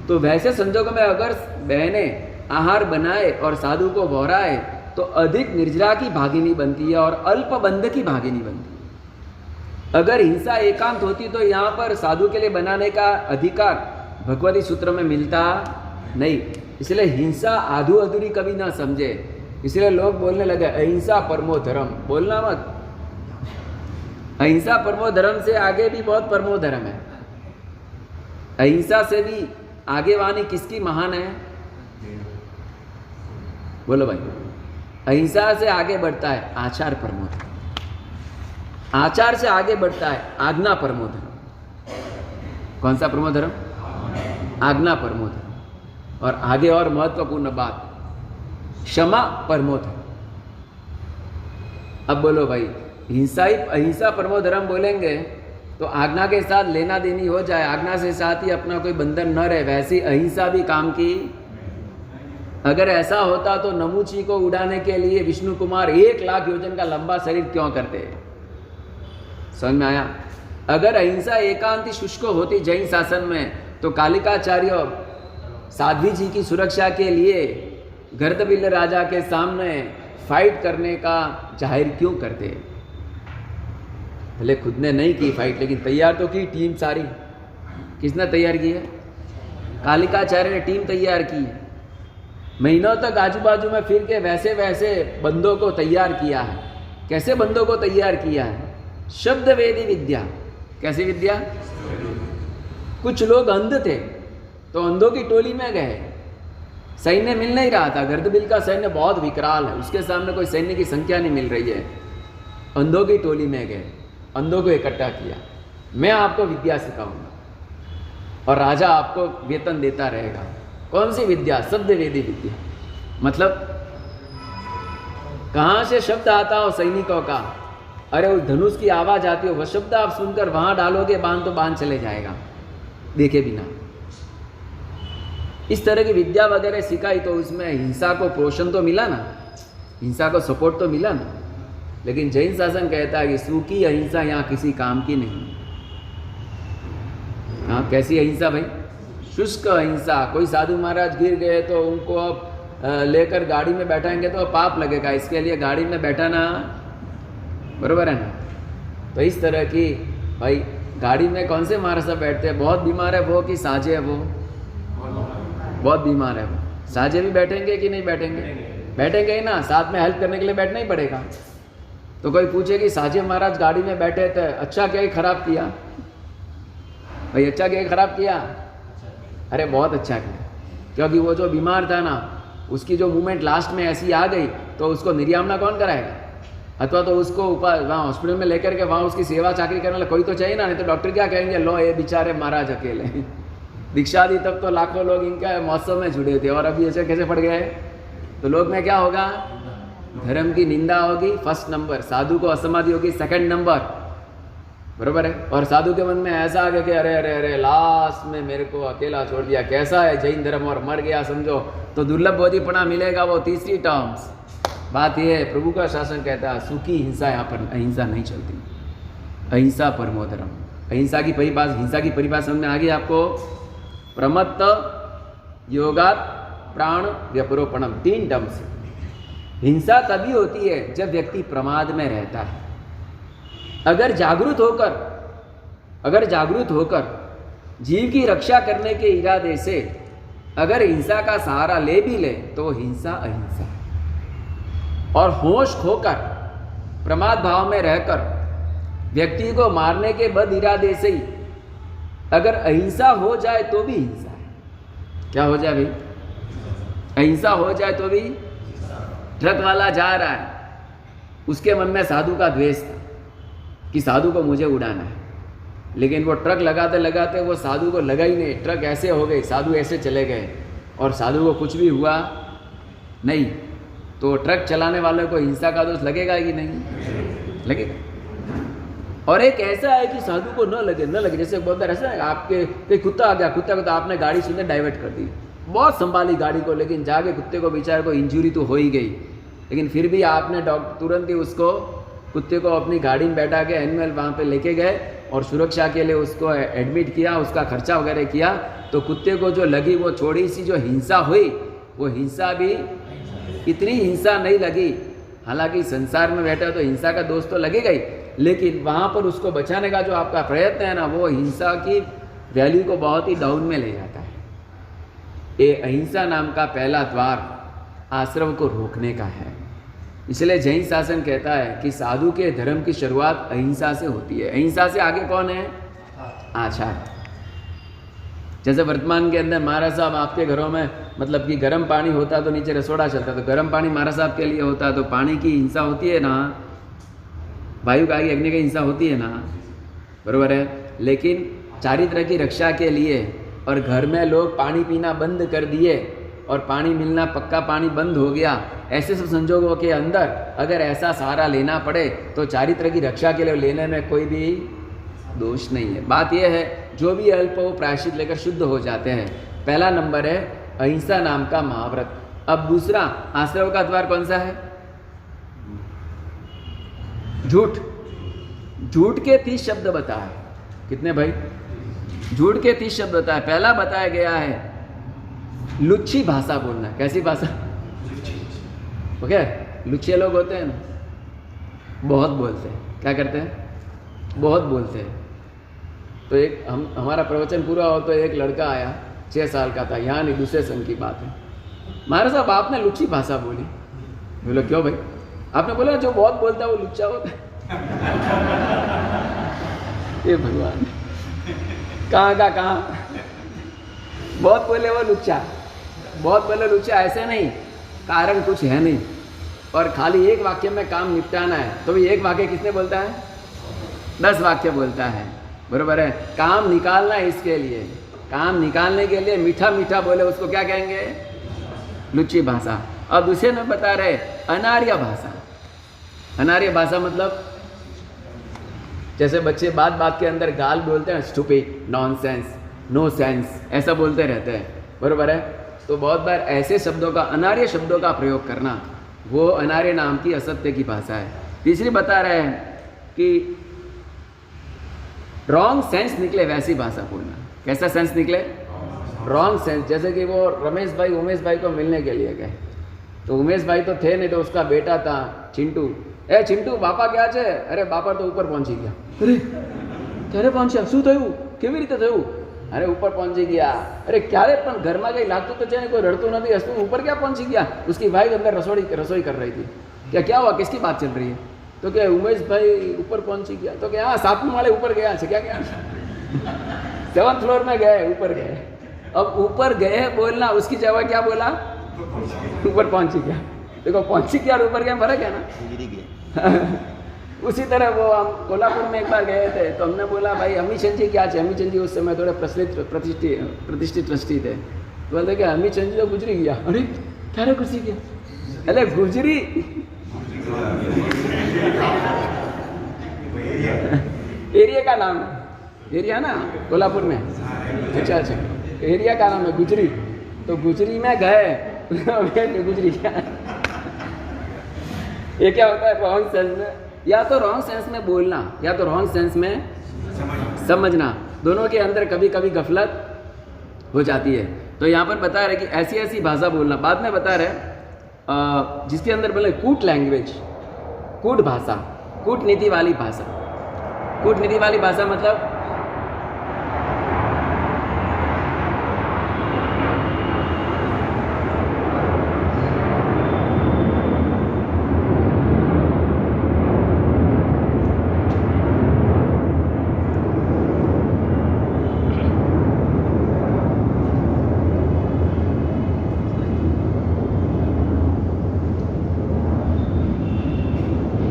Speaker 1: तो वैसे संजोगों में अगर बहनें आहार बनाए और साधु को वहराए तो अधिक निर्जरा की भागिनी बनती है और अल्प बंध की भागिनी बनती है। अगर हिंसा एकांत होती तो यहाँ पर साधु के लिए बनाने का अधिकार भगवती सूत्र में मिलता नहीं। इसलिए हिंसा आधु अधूरी कभी ना समझे, इसलिए लोग बोलने लगे अहिंसा परमो धर्म। बोलना मत, अहिंसा परमो धर्म से आगे भी बहुत परमो धर्म है। अहिंसा से भी आगे वाणी किसकी महान है, बोलो भाई। अहिंसा से आगे बढ़ता है आचार परमो धर्म, आचार से आगे बढ़ता है आज्ञा परमो धर्म। कौन सा परमो धर्म, आज्ञा परमो धर्म। और आगे और महत्वपूर्ण बात क्षमा परमो धर्म। अब बोलो भाई, हिंसा ही अहिंसा परमो धर्म बोलेंगे तो आज्ञा के साथ लेना देनी हो जाए, आज्ञा से साथ ही अपना कोई बंधन न रहे, वैसी अहिंसा भी काम की। अगर ऐसा होता तो नमूची को उड़ाने के लिए विष्णु कुमार 1 लाख योजन का लंबा शरीर क्यों करते। समझ में आया। अगर अहिंसा एकांति शुष्क होती जैन शासन में तो कालिकाचार्य साध्वी जी की सुरक्षा के लिए गर्दबिल्ल राजा के सामने फाइट करने का जाहिर क्यों करते। भले खुद ने नहीं की फाइट, लेकिन तैयार तो की टीम सारी। किसने तैयार की है, कालिकाचार्य ने टीम तैयार की है। महीनों तक आजू बाजू में फिर के वैसे वैसे बंदों को तैयार किया है। कैसे बंदों को तैयार किया है, शब्द वेदी विद्या। कैसी विद्या, कुछ लोग अंध थे तो अंधों की टोली में गए, सैन्य मिल नहीं रहा था, गर्दबिल का सैन्य बहुत विकराल है, उसके सामने कोई सैन्य की संख्या नहीं मिल रही है, अंधों की टोली में गए, अंधों को इकट्ठा किया, मैं आपको विद्या सिखाऊंगा और राजा आपको वेतन देता रहेगा। कौन सी विद्या, शब्द वेदी विद्या। मतलब कहाँ से शब्द आता हो सैनिकों का, अरे उस धनुष की आवाज आती हो, वह शब्द आप सुनकर वहां डालोगे बांध तो बांध चले जाएगा देखे बिना। इस तरह की विद्या वगैरह सिखाई तो उसमें हिंसा को पोषण तो मिला ना, हिंसा को सपोर्ट तो मिला ना। लेकिन जैन शासन कहता है कि सूखी अहिंसा यहाँ किसी काम की नहीं। हाँ, कैसी अहिंसा भाई, शुष्क अहिंसा। कोई साधु महाराज गिर गए तो उनको अब लेकर गाड़ी में बैठाएंगे तो पाप लगेगा, इसके लिए गाड़ी में बैठाना बरोबर है ना। तो इस तरह की भाई गाड़ी में कौन से महाराज सब बैठते हैं, बहुत बीमार है वो कि साझे है वो, बहुत बीमार है वो, साझे भी बैठेंगे कि नहीं बैठेंगे, बैठेंगे ही ना, साथ में हेल्प करने के लिए बैठना ही पड़ेगा। तो कोई पूछे कि साझे महाराज गाड़ी में बैठे थे, अच्छा क्या ही खराब किया भाई, अच्छा क्या ही खराब किया, अरे बहुत अच्छा किया। क्योंकि वो जो बीमार था ना, उसकी जो मूवमेंट लास्ट में ऐसी आ गई तो उसको निर्यामना कौन कराएगा? अथवा तो उसको ऊपर वहाँ हॉस्पिटल में लेकर के वहाँ उसकी सेवा चाकरी करने वाला कोई तो चाहिए ना, नहीं तो डॉक्टर क्या कहेंगे, लो ये बेचारे महाराज अकेले। दीक्षा दी तब तो लाखों लोग इनका महोत्सव में जुड़े थे और अभी ऐसे कैसे पड़ गए? तो लोग में क्या होगा? धर्म की निंदा होगी फर्स्ट नंबर, साधु को असमाधि होगी सेकंड नंबर, बरोबर है। और साधु के मन में ऐसा आ गया कि अरे अरे अरे लास्ट में मेरे को अकेला छोड़ दिया, कैसा है जैन धर्म, और मर गया समझो तो दुर्लभ बोधिपना मिलेगा, वो तीसरी टर्म्स। बात यह है, प्रभु का शासन कहता है सुखी हिंसा, यहाँ पर अहिंसा नहीं चलती, अहिंसा परमो धर्म। अहिंसा की परिभाषा, हिंसा की परिभाषा समझ में आ गई आपको? प्रमत्त योगात प्राण व्यपरोपणम, 3 टर्म्स। हिंसा तभी होती है जब व्यक्ति प्रमाद में रहता है। अगर जागरूक होकर जीव की रक्षा करने के इरादे से अगर हिंसा का सहारा ले भी ले तो हिंसा अहिंसा है। और होश खोकर प्रमाद भाव में रहकर व्यक्ति को मारने के बद इरादे से ही अगर अहिंसा हो जाए तो भी हिंसा है। क्या हो जाए भाई? अहिंसा हो जाए तो भी। ट्रक वाला जा रहा है, उसके मन में साधु का द्वेष था कि साधु को मुझे उड़ाना है, लेकिन वो ट्रक लगाते लगाते वो साधु को लगा ही नहीं, ट्रक ऐसे हो गई, साधु ऐसे चले गए और साधु को कुछ भी हुआ नहीं। तो ट्रक चलाने वाले को हिंसा का दोष लगेगा कि नहीं? लगेगा। और एक ऐसा है कि साधु को न लगे, जैसे बहुत बार ऐसा है, आपके कोई कुत्ता आ गया, कुत्ता को तो आपने गाड़ी सीधे डाइवर्ट कर दी, बहुत संभाली गाड़ी को, लेकिन जाके कुत्ते को बेचारे को इंजरी तो हो ही गई, लेकिन फिर भी आपने तुरंत ही उसको कुत्ते को अपनी गाड़ी में बैठा के एनिमल वहाँ पे लेके गए और सुरक्षा के लिए उसको एडमिट किया, उसका खर्चा वगैरह किया। तो कुत्ते को जो लगी वो थोड़ी सी जो हिंसा हुई, वो हिंसा भी इतनी हिंसा नहीं लगी। हालांकि संसार में बैठा तो हिंसा का दोष तो लगेगा ही, लेकिन वहाँ पर उसको बचाने का जो आपका प्रयत्न है ना, वो हिंसा की वैल्यू को बहुत ही डाउन में ले जाता है। ये अहिंसा नाम का पहला द्वार आश्रम को रोकने का है। इसलिए जैन शासन कहता है कि साधु के धर्म की शुरुआत अहिंसा से होती है। अहिंसा से आगे कौन है? आचार्य। जैसे वर्तमान के अंदर महाराज साहब आपके घरों में मतलब कि गर्म पानी होता तो नीचे रसोड़ा चलता, तो गर्म पानी महाराज साहब के लिए होता, तो पानी की हिंसा होती है ना, वायु का अग्नि की हिंसा होती है ना, बरोबर है। लेकिन चारित्र की रक्षा के लिए और घर में लोग पानी पीना बंद कर दिए और पानी मिलना, पक्का पानी बंद हो गया, ऐसे सब संजोगों के अंदर अगर ऐसा सहारा लेना पड़े तो चारित्र की रक्षा के लिए लेने में कोई भी दोष नहीं है। बात यह है जो भी अल्प हो प्रायश्चित लेकर शुद्ध हो जाते हैं। पहला नंबर है अहिंसा नाम का महाव्रत। अब दूसरा आश्रम का द्वार कौन सा है? झूठ। झूठ के 30 शब्द बताए। कितने भाई? झूठ के 30 शब्द बताए। पहला बताया गया है लुच्ची भाषा बोलना। कैसी भाषा? ओके, लुच्चे लोग होते हैं ना, बहुत बोलते हैं। क्या करते हैं? बहुत बोलते हैं। तो एक हमारा प्रवचन पूरा हो तो एक लड़का आया, 6 साल का था, यहाँ नहीं दूसरे संघ की बात है। महाराज साहब आपने लुच्ची भाषा बोली। बोलो क्यों भाई? आपने बोला जो बहुत बोलता है वो लुच्चा होता है। ये भगवान, कहाँ का कहाँ? बहुत बोले वो लुच्चा, बहुत बोले लुच्चा। ऐसे नहीं, कारण कुछ है नहीं और खाली एक वाक्य में काम निपटाना है। तो भी एक वाक्य किसने बोलता है? 10 वाक्य बोलता है, बरोबर है। काम निकालना है, इसके लिए काम निकालने के लिए मीठा मीठा बोले, उसको क्या कहेंगे? लुच्ची भाषा। और दूसरे में बता रहे अनार्य भाषा। अनार्य भाषा मतलब जैसे बच्चे बात बात के अंदर गाल बोलते हैं, स्टूपिड, नॉनसेंस, नो सेंस, ऐसा बोलते रहते हैं, बरोबर है। तो बहुत बार ऐसे शब्दों का, अनार्य शब्दों का प्रयोग करना, वो अनार्य नाम की असत्य की भाषा है। तीसरी बता रहे हैं कि रॉन्ग सेंस निकले वैसी भाषा बोलना। कैसा सेंस निकले? Wrong sense. जैसे कि वो रमेश भाई उमेश भाई को मिलने के लिए गए, तो उमेश भाई तो थे नहीं, तो उसका बेटा था चिंटू। ए चिंटू, बापा क्या છે? अरे बापा तो ऊपर पहुंची गया। अरे क्યારે પહોંચ્યા? શું થયું? કેવી રીતે થયું? अरे ऊपर पहुंची गया। अरे क्યારે પણ ઘરમાં કઈ લાગતું તો છે ને, કોઈ રડતું નથી, હસતું, ऊपर क्या पहुंची गया? उसकी वाइफ अंदर रसोई कर रही थी। क्या हुआ? किसकी बात चल रही है? तो क्या उमेश भाई ऊपर पहुंची गया? तो क्या 7वें माले ऊपर गया છે? क्या 7th फ्लोर में गए, ऊपर गए। अब ऊपर गए बोलना, उसकी जगह क्या बोला, ऊपर पहुंची क्या। देखो पहुंची क्या और ऊपर क्या फर्क है ना।
Speaker 3: गिरी गया।
Speaker 1: उसी तरह वो हम कोल्हापुर में एक बार गए थे, तो हमने बोला भाई हमीचंद जी क्या चाहिए। हमीचंद जी उस समय थोड़े प्रतिष्ठित ट्रस्टी थे। तो बोलते कि हमीचंद जी तो गुजरी गया। अरे क्या रे गुजरी गया, अरे गुजरी एरिया का नाम है, एरिया ना कोल्हापुर में। अच्छा अच्छा, एरिया का नाम है गुजरी। तो गुजरी में गए गुजरी क्या ये क्या होता है रॉन्ग सेंस में, या तो रॉन्ग सेंस में बोलना या तो रॉन्ग सेंस में समझना, दोनों के अंदर कभी कभी गफलत हो जाती है। तो यहाँ पर बता रहे कि ऐसी ऐसी भाषा बोलना। बाद में बता रहे जिसके अंदर बोले कूट लैंग्वेज, कूट भाषा, कूटनीति वाली भाषा। कूटनीति वाली भाषा मतलब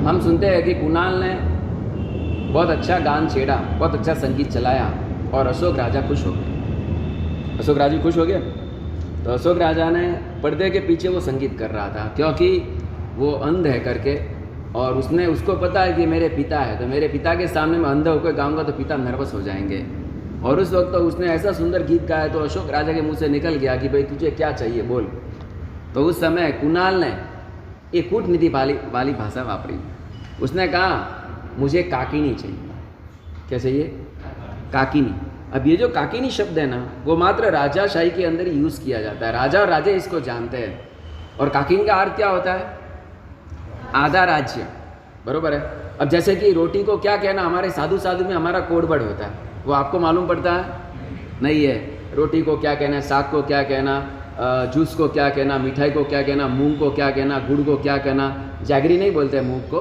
Speaker 1: हम सुनते हैं कि कुणाल ने बहुत अच्छा गान छेड़ा, बहुत अच्छा संगीत चलाया और अशोक राजा खुश हो गए। अशोक राजा खुश हो गए। तो अशोक राजा ने पर्दे के पीछे वो संगीत कर रहा था क्योंकि वो अंध है करके, और उसको पता है कि मेरे पिता है, तो मेरे पिता के सामने मैं अंधा होकर गाऊंगा तो पिता नर्वस हो जाएंगे। और उस वक्त तो उसने ऐसा सुंदर गीत गाया तो अशोक राजा के मुंह से निकल गया कि भाई तुझे क्या चाहिए बोल। तो उस समय कुणाल ने एक कूटनीति वाली भाषा वापरी। उसने कहा मुझे काकिनी चाहिए। क्या चाहिए? काकिनी। अब ये जो काकिनी शब्द है ना, वो मात्र राजाशाही के अंदर ही यूज़ किया जाता है। राजा और राजे इसको जानते हैं। और काकिनी का अर्थ क्या होता है? आधा राज्य, बरोबर है। अब जैसे कि रोटी को क्या कहना, हमारे साधु में हमारा कोडवर्ड होता है, वो आपको मालूम पड़ता है? नहीं है। रोटी को क्या कहना है, साग को क्या कहना, जूस को क्या कहना, मिठाई को क्या कहना, मूंग को क्या कहना, गुड़ को क्या कहना। जैगरी नहीं बोलते मूंग को,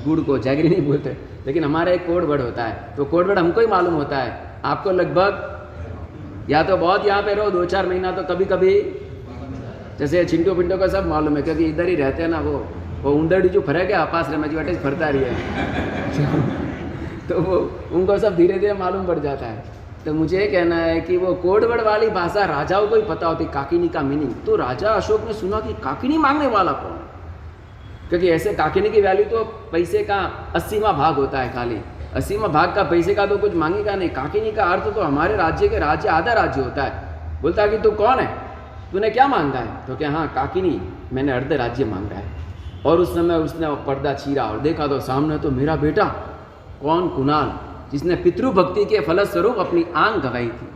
Speaker 1: गुड़ को जैगरी नहीं बोलते, लेकिन हमारा एक कोड वर्ड होता है। तो कोड वर्ड हमको ही मालूम होता है, आपको लगभग या तो बहुत यहाँ पे रहो 2-4 महीना, तो कभी कभी जैसे चिंटू पिंटो का सब मालूम है क्योंकि इधर ही रहते हैं ना। वो उंदड़ी जो फर्क है आपास में जो अटैच फरता रही है तो वो उनको सब धीरे धीरे मालूम पड़ जाता है। तो मुझे ये कहना है कि वो कोडवर्ड वाली भाषा राजाओं को ही पता होती, काकिनी का मीनिंग। तो राजा अशोक ने सुना कि काकिनी मांगने वाला कौन, क्योंकि ऐसे काकिनी की वैल्यू तो पैसे का 80वां भाग होता है, खाली 80वां भाग का पैसे का तो कुछ मांगेगा नहीं। काकिनी का अर्थ तो हमारे राज्य के राज्य आधा राज्य होता है। बोलता है कि तू कौन है, तूने क्या मांगा है? तो क्या हाँ काकिनी, मैंने अर्ध राज्य मांगा है। और उस समय उसने पर्दा चीरा और देखा तो सामने तो मेरा बेटा कौन, कुणाल, जिसने पितृभक्ति के फलस्वरूप अपनी आंख गंवाई थी।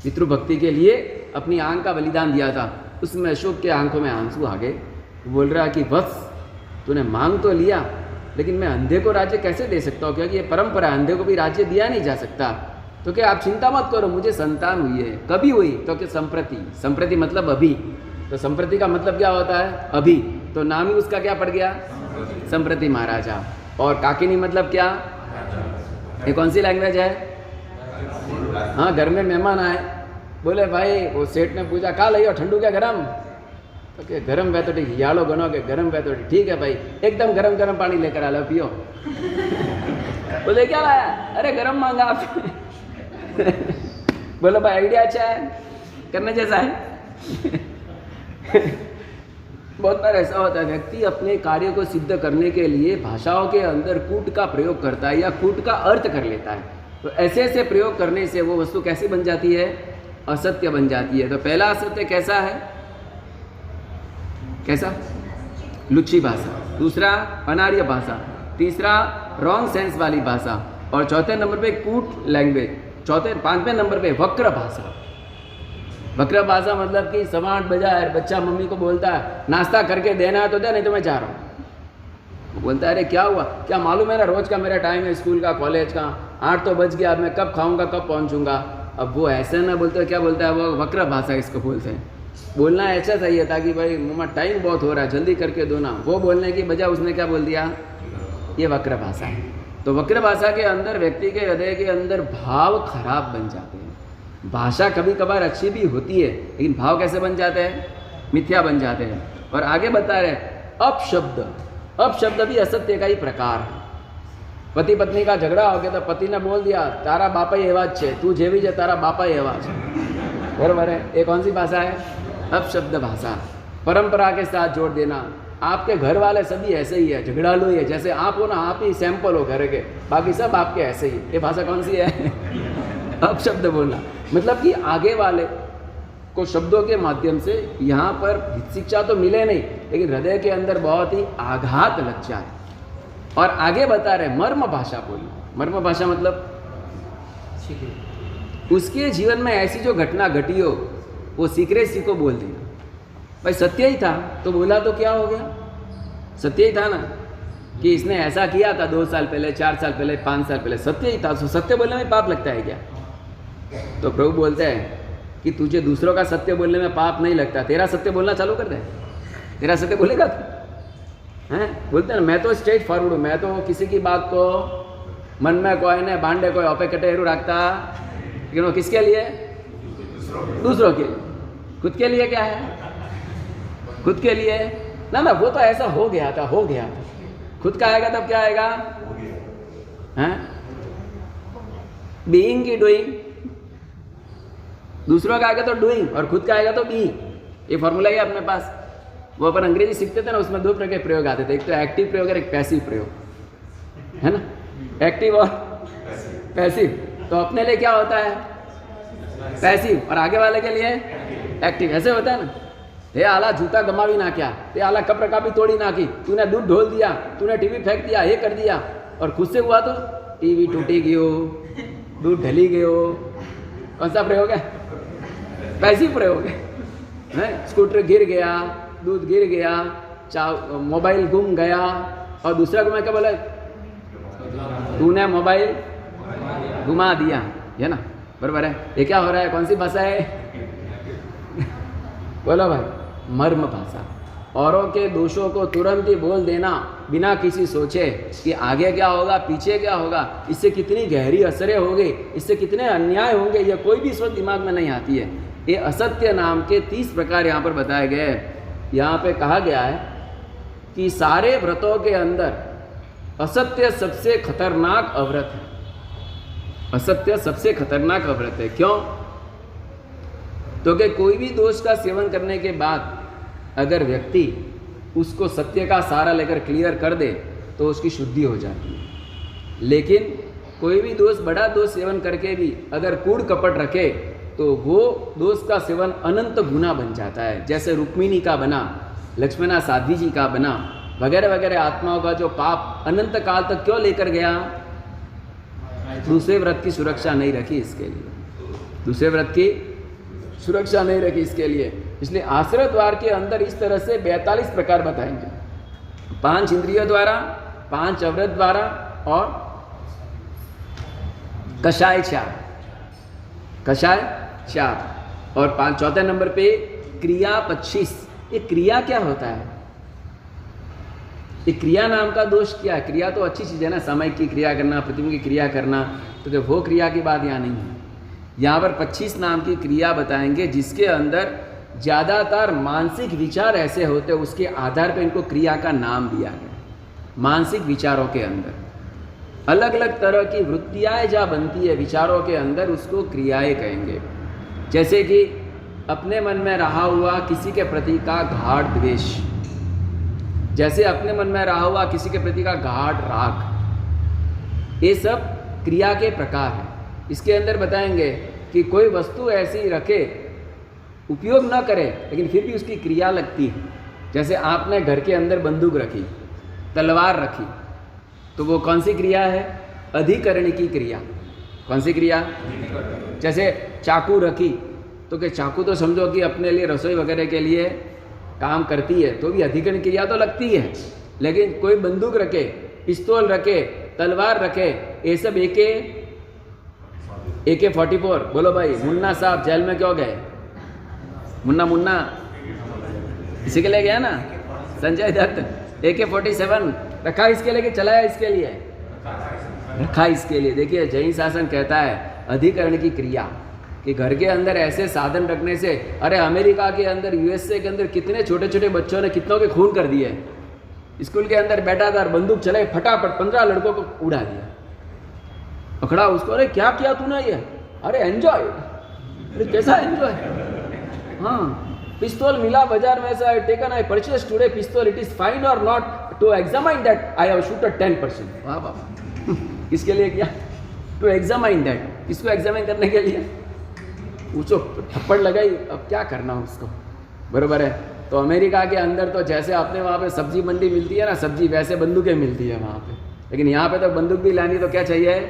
Speaker 1: पितृभक्ति के लिए अपनी आंख का बलिदान दिया था। उसमें अशोक के आंखों में आंसू आ गए। बोल रहा कि बस तूने मांग तो लिया, लेकिन मैं अंधे को राज्य कैसे दे सकता हूँ, क्योंकि ये परंपरा, अंधे को भी राज्य दिया नहीं जा सकता। तो क्या आप चिंता मत करो, मुझे संतान हुई है। कभी हुई? तो क्या संप्रति, संप्रति मतलब अभी। तो संप्रति का मतलब क्या होता है? अभी। तो नाम ही उसका क्या पड़ गया? संप्रति महाराजा। और काकिनी मतलब क्या? ये कौन सी लैंग्वेज है? हाँ, घर में मेहमान आए, बोले भाई वो सेठ ने पूछा का लियो, ठंडू क्या गरम? तो क्या गरम है तो ठीक, यालो बनो के गरम है तो ठीक है भाई, एकदम गरम गरम पानी लेकर आ लो पियो। बोले क्या लाया? अरे गरम मांगा आपने। बोलो भाई आइडिया अच्छा है, करने जैसा है। बहुत बार ऐसा होता है, व्यक्ति अपने कार्य को सिद्ध करने के लिए भाषाओं के अंदर कूट का प्रयोग करता है या कूट का अर्थ कर लेता है। तो ऐसे ऐसे प्रयोग करने से वो वस्तु कैसी बन जाती है? असत्य बन जाती है। तो पहला असत्य कैसा है? कैसा? लुच्ची भाषा। दूसरा अनार्य भाषा। तीसरा रॉन्ग सेंस वाली भाषा। और चौथे नंबर पे कूट लैंग्वेज। पांचवें नंबर पे वक्र भाषा। वक्र भाषा मतलब कि 8 बजा है, बच्चा मम्मी को बोलता है नाश्ता करके देना है तो दे, नहीं तो मैं जा रहा हूँ। वो बोलता है अरे क्या हुआ, क्या मालूम है ना रोज़ का मेरा टाइम है, स्कूल का, कॉलेज का, 8 तो बज गया, अब मैं कब खाऊंगा, कब पहुँचूंगा। अब वो ऐसे ना बोलते, क्या बोलता है वो? वक्र भाषा इसको बोलते हैं। बोलना ऐसा चाहिए था कि भाई मम्मा टाइम बहुत हो रहा है, जल्दी करके दो ना। वो बोलने की बजाय उसने क्या बोल दिया? ये वक्र भाषा है। तो वक्र भाषा के अंदर व्यक्ति के हृदय के अंदर भाव खराब बन जाते हैं। भाषा कभी कभार अच्छी भी होती है, लेकिन भाव कैसे बन जाते हैं? मिथ्या बन जाते हैं। और आगे बता रहे अपशब्द, अपशब्द भी असत्य का ही प्रकार है। पति पत्नी का झगड़ा हो गया तो पति ने बोल दिया तारा बापा एवा ज छे, तू जेवी छे तारा बापा एवा छे, बराबर है। ये कौन सी भाषा है? अपशब्द भाषा। परंपरा के साथ जोड़ देना, आपके घर वाले सभी ऐसे ही है, झगड़ालू ही है, जैसे आप हो ना, आप ही सैंपल हो घर के, बाकी सब आपके ऐसे ही। ये भाषा कौन सी है? अपशब्द बोलना, मतलब कि आगे वाले को शब्दों के माध्यम से यहाँ पर हित शिक्षा तो मिले नहीं, लेकिन हृदय के अंदर बहुत ही आघात लग जाए। और आगे बता रहे मर्म भाषा बोलना। मर्म भाषा मतलब उसके जीवन में ऐसी जो घटना घटी हो वो सीक्रेसी को बोल देना। भाई सत्य ही था तो बोला तो क्या हो गया? सत्य ही था ना कि इसने ऐसा किया था 2 साल पहले, 4 साल पहले, 5 साल पहले, सत्य ही था। तो सत्य बोलने में पाप लगता है क्या? तो प्रभु बोलते हैं कि तुझे दूसरों का सत्य बोलने में पाप नहीं लगता, तेरा सत्य बोलना चालू कर दे। तेरा सत्य बोलेगा तू? हैं? बोलते हैं ना, मैं तो स्ट्रेट फॉरवर्ड हूँ, मैं तो किसी की बात को मन में कोई ने बांडे कोई ऑपे कटे रखता, लेकिन वो किसके लिए? दूसरों के लिए। खुद के लिए क्या है? खुद के लिए ना ना, वो तो ऐसा हो गया था, हो गया था। खुद का आएगा तब क्या आएगा? हैं? बीइंग की डूइंग। दूसरों का आएगा तो डूइंग और खुद का आएगा तो बीइंग। ये फॉर्मूला है अपने पास। वो अपन अंग्रेजी सीखते थे ना, उसमें 2 प्रकार के प्रयोग आते थे, एक तो एक्टिव प्रयोग और एक पैसिव प्रयोग, है ना? एक्टिव और पैसिव। तो अपने लिए क्या होता है? पैसिव, और आगे वाले के लिए एक्टिव। ऐसे होता है ना, ते आला जूता गमावी ना क्या, ते आला कपड़े का भी तोड़ी ना की, तूने दूध ढोल दिया, तूने टीवी फेंक दिया, ये कर दिया, और खुद से हुआ तो टीवी टूटी गयो, दूध ढली गयो। कौन सा प्रयोग है? पैसिव प्रयोग है। स्कूटर गिर गया, दूध गिर गया, मोबाइल गुम गया, और दूसरा को मैं क्या बोला? तूने मोबाइल घुमा दिया, है ना? बराबर है। ये क्या हो रहा है? कौन सी भाषा है? बोलो भाई, मर्म भाषा। औरों के दोषों को तुरंत ही बोल देना बिना किसी सोचे कि आगे क्या होगा, पीछे क्या होगा, इससे कितनी गहरी असरें होंगी, इससे कितने अन्याय होंगे, ये कोई भी सोच दिमाग में नहीं आती है। ये असत्य नाम के 30 प्रकार यहाँ पर बताए गए हैं। यहाँ पे कहा गया है कि सारे व्रतों के अंदर असत्य सबसे खतरनाक अव्रत है। असत्य सबसे खतरनाक अव्रत है। क्यों? तो कि कोई भी दोष का सेवन करने के बाद अगर व्यक्ति उसको सत्य का सहारा लेकर क्लियर कर दे तो उसकी शुद्धि हो जाती है। लेकिन कोई भी दोष, बड़ा दोष सेवन करके भी अगर कूड़ कपट रखे तो वो दोष का सेवन अनंत गुना बन जाता है। जैसे रुक्मिणी का बना, लक्ष्मणा साध्वी जी का बना, वगैरह वगैरह आत्माओं का जो पाप अनंत काल तक क्यों लेकर गया? दूसरे व्रत की सुरक्षा नहीं रखी इसके लिए, दूसरे व्रत की सुरक्षा नहीं रखी इसके लिए। इसलिए आश्रय द्वार के अंदर इस तरह से 42 प्रकार बताएंगे। 5 इंद्रियों द्वारा, 5 अवृत द्वारा, और कषाय 4, कषाय 4, और 4 नंबर पे क्रिया 25। ये क्रिया क्या होता है? ये क्रिया नाम का दोष क्या है? क्रिया तो अच्छी चीज़ है ना, सामयिक की क्रिया करना, प्रतिबिंब की क्रिया करना, तो जब वो क्रिया की बात यहाँ नहीं है। यहाँ पर 25 नाम की क्रिया बताएंगे जिसके अंदर ज़्यादातर मानसिक विचार ऐसे होते हैं, उसके आधार पर इनको क्रिया का नाम दिया गया। मानसिक विचारों के अंदर अलग अलग तरह की वृत्तियाँ जहाँ बनती है विचारों के अंदर, उसको क्रियाएँ कहेंगे। जैसे कि अपने मन में रहा हुआ किसी के प्रति का गाढ़ द्वेष, जैसे अपने मन में रहा हुआ किसी के प्रति का गाढ़ राग, ये सब क्रिया के प्रकार हैं। इसके अंदर बताएंगे कि कोई वस्तु ऐसी रखे, उपयोग न करे, लेकिन फिर भी उसकी क्रिया लगती है। जैसे आपने घर के अंदर बंदूक रखी, तलवार रखी, तो वो कौन सी क्रिया है? अधिकरण की क्रिया। कौन सी क्रिया? जैसे चाकू रखी, तो कि चाकू तो समझो कि अपने लिए रसोई वगैरह के लिए काम करती है, तो भी अधिकरण क्रिया तो लगती है। लेकिन कोई बंदूक रखे, पिस्तौल रखे, तलवार रखे, ये सब AK-44। बोलो भाई, मुन्ना साहब जेल में क्यों गए? मुन्ना इसी के लिए गया ना, संजय दत्त। AK-47 रखा इसके लिए कि चलाया इसके लिए? रखा इसके लिए। देखिए, जैन शासन कहता है अधिकरण की क्रिया, कि घर के अंदर ऐसे साधन रखने से, अरे अमेरिका के अंदर, यूएसए के अंदर कितने छोटे छोटे बच्चों ने कितनों के खून कर दिए। स्कूल के अंदर बैठा था और बंदूक चले, फटाफट 15 लड़कों को उड़ा दिया, पकड़ा उसको, अरे क्या किया तूने ये? अरे एंजॉय। अरे कैसा एंजॉय? हाँ, पिस्तौल मिला बाजार में, ऐसा टेकन आई परचेज टुडे पिस्तौल, इट इज फाइन और not to examine that I have shooted 10%। वाह बाबा, किसके लिए किया? टू एग्जामाइन दैट, किसको एग्जामाइन करने के लिए? उसको थप्पड़ लगाई, अब क्या करना उसको, बरोबर है। तो अमेरिका के अंदर तो जैसे अपने वहाँ पे सब्जी मंडी मिलती है ना सब्जी, वैसे बंदूकें मिलती है वहाँ पे, लेकिन यहाँ पे तो बंदूक भी लानी तो क्या चाहिए?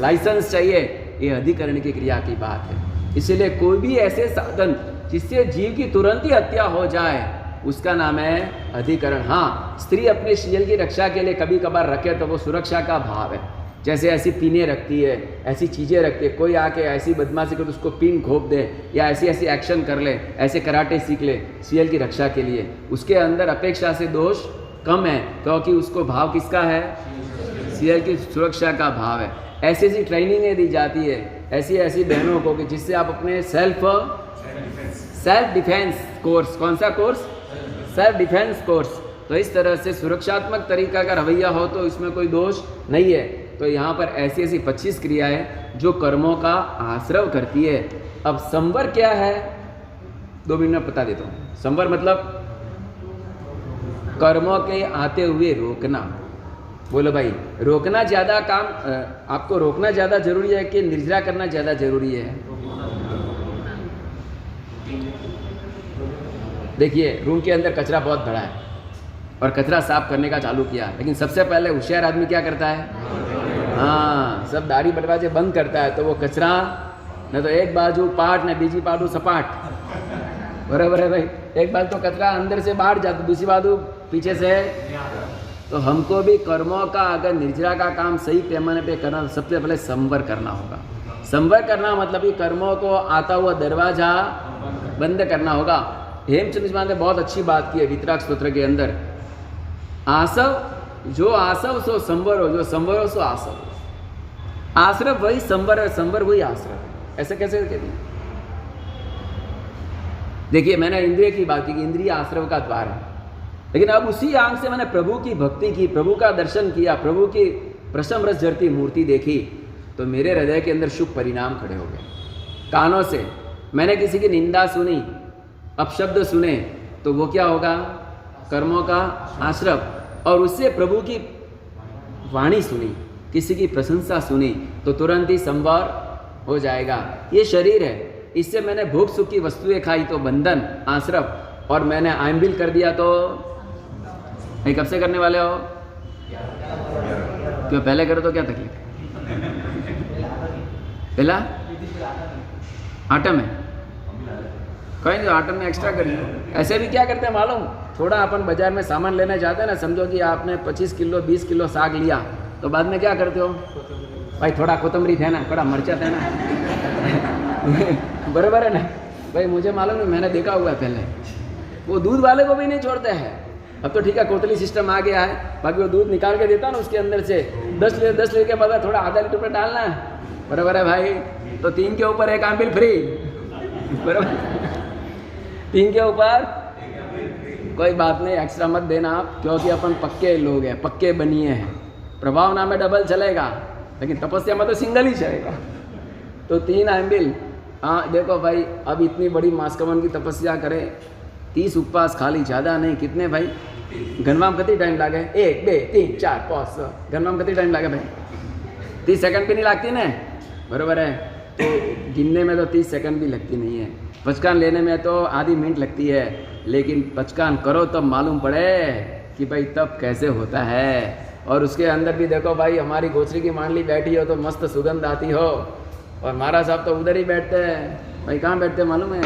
Speaker 1: लाइसेंस चाहिए। ये अधिकरण की क्रिया की बात है। इसीलिए कोई भी ऐसे साधन जिससे जीव की तुरंत ही हत्या हो जाए उसका नाम है अधिकरण। हाँ, स्त्री अपने शील की रक्षा के लिए कभी कभार रखे तो वो सुरक्षा का भाव है। जैसे ऐसी पिनें रखती है, ऐसी चीज़ें रखती है, कोई आके ऐसी बदमाशी कर तो उसको पिन घोप दे या ऐसी ऐसी एक्शन कर ले, ऐसे कराटे सीख ले सीएल की रक्षा के लिए, उसके अंदर अपेक्षा से दोष कम है, क्योंकि उसको भाव किसका है? सीएल की सुरक्षा का भाव है। ऐसी ऐसी ट्रेनिंगें दी जाती है ऐसी ऐसी बहनों को कि जिससे आप अपने सेल्फ डिफेंस कोर्स, कौन सा कोर्स? Self defence course. तो इस तरह से सुरक्षात्मक तरीका का रवैया हो तो इसमें कोई दोष नहीं है। तो यहाँ पर ऐसी ऐसी 25 क्रियाएं जो कर्मों का आश्रव करती है। अब संवर क्या है? 2 मिनट में बता देता हूँ। संवर मतलब कर्मों के आते हुए रोकना। बोलो भाई, रोकना ज़्यादा काम, आपको रोकना ज़्यादा जरूरी है कि निर्जरा करना ज़्यादा जरूरी है? देखिए, रूम के अंदर कचरा बहुत बड़ा है और कचरा साफ करने का चालू किया, लेकिन सबसे पहले होशियार आदमी क्या करता है? हाँ, सब दारी दरवाजे बंद करता है, तो वो कचरा न तो एक बाजू पाट न बीजी बाजू सपाट, बराबर है भाई। एक बाजू तो कचरा अंदर से बाहर जाता, दूसरी बाजू पीछे से। तो हमको भी कर्मों का अगर निर्जरा का काम सही पैमाने पे करना तो सबसे पहले संवर करना होगा। संवर करना मतलब कि कर्मों को आता हुआ दरवाजा बंद करना होगा। हेमचंद्र जी ने बहुत अच्छी बात की है वितराग स्तोत्र के अंदर, आसव जो आसव सो संवर हो, जो संवर हो सो आसव। आश्रव वही संवर है, संवर वही आश्रव। ऐसे कैसे कह दिया? देखिए, मैंने इंद्रिय की बात की, इंद्रिय आश्रव का द्वार है, लेकिन अब उसी आंख से मैंने प्रभु की भक्ति की, प्रभु का दर्शन किया, प्रभु की प्रसन्न रस झरती मूर्ति देखी, तो मेरे हृदय के अंदर शुभ परिणाम खड़े हो गए। कानों से मैंने किसी की निंदा सुनी, अपशब्द सुने, तो वो क्या होगा? कर्मों का आश्रव। और उससे प्रभु की वाणी सुनी, किसी की प्रशंसा सुनी, तो तुरंत ही संवार हो जाएगा। ये शरीर है, इससे मैंने भोग सुख की वस्तुएं खाई तो बंधन आश्रव, और मैंने आइम्बिल कर दिया तो नहीं। कब से करने वाले हो? क्यों? पहले करो तो क्या तकलीफ? पहला आटम है, कोई नहीं, आटम में एक्स्ट्रा कर लो। ऐसे भी क्या करते हैं मालूम? थोड़ा अपन बाजार में सामान लेने जाते हैं ना, समझो कि आपने 25 किलो 20 किलो साग लिया, तो बाद में क्या करते हो भाई? थोड़ा कोतमरी थे ना, थोड़ा मरचा थे ना, बराबर है ना भाई? मुझे मालूम है, मैंने देखा हुआ है पहले। वो दूध वाले को भी नहीं छोड़ते हैं। अब तो ठीक है, कोतली सिस्टम आ गया है, बाकी वो दूध निकाल के देता ना उसके अंदर से 10 लीटर के बाद थोड़ा आधा लीटर में डालना है, बराबर है भाई? तो 3 के ऊपर 1 आम्बिल फ्री, बराबर? 3 के ऊपर कोई बात नहीं, एक्स्ट्रा मत देना आप, क्योंकि अपन पक्के लोग हैं, पक्के बनिए हैं। प्रभाव नाम में डबल चलेगा, लेकिन तपस्या में तो सिंगल ही चलेगा। तो 3 आम्बिल। हाँ देखो भाई, अब इतनी बड़ी मास्कवन की तपस्या करें, 30 उपवास खाली, ज़्यादा नहीं। कितने भाई? गनवाम कितनी टाइम लागे? 1 2 3 4 5 गनवाम कितनी टाइम लागे भाई? 30 सेकंड भी नहीं लगती ना, बराबर है? तो गिनने में तो 30 सेकंड भी लगती नहीं है, पचकान लेने में तो आधी मिनट लगती है, लेकिन पचकान करो तब मालूम पड़े कि भाई तब कैसे होता है। और उसके अंदर भी देखो भाई, हमारी गोचरी की मांडली बैठी हो तो मस्त सुगंध आती हो, और महाराज साहब तो उधर ही बैठते हैं। भाई कहाँ बैठते हैं मालूम है?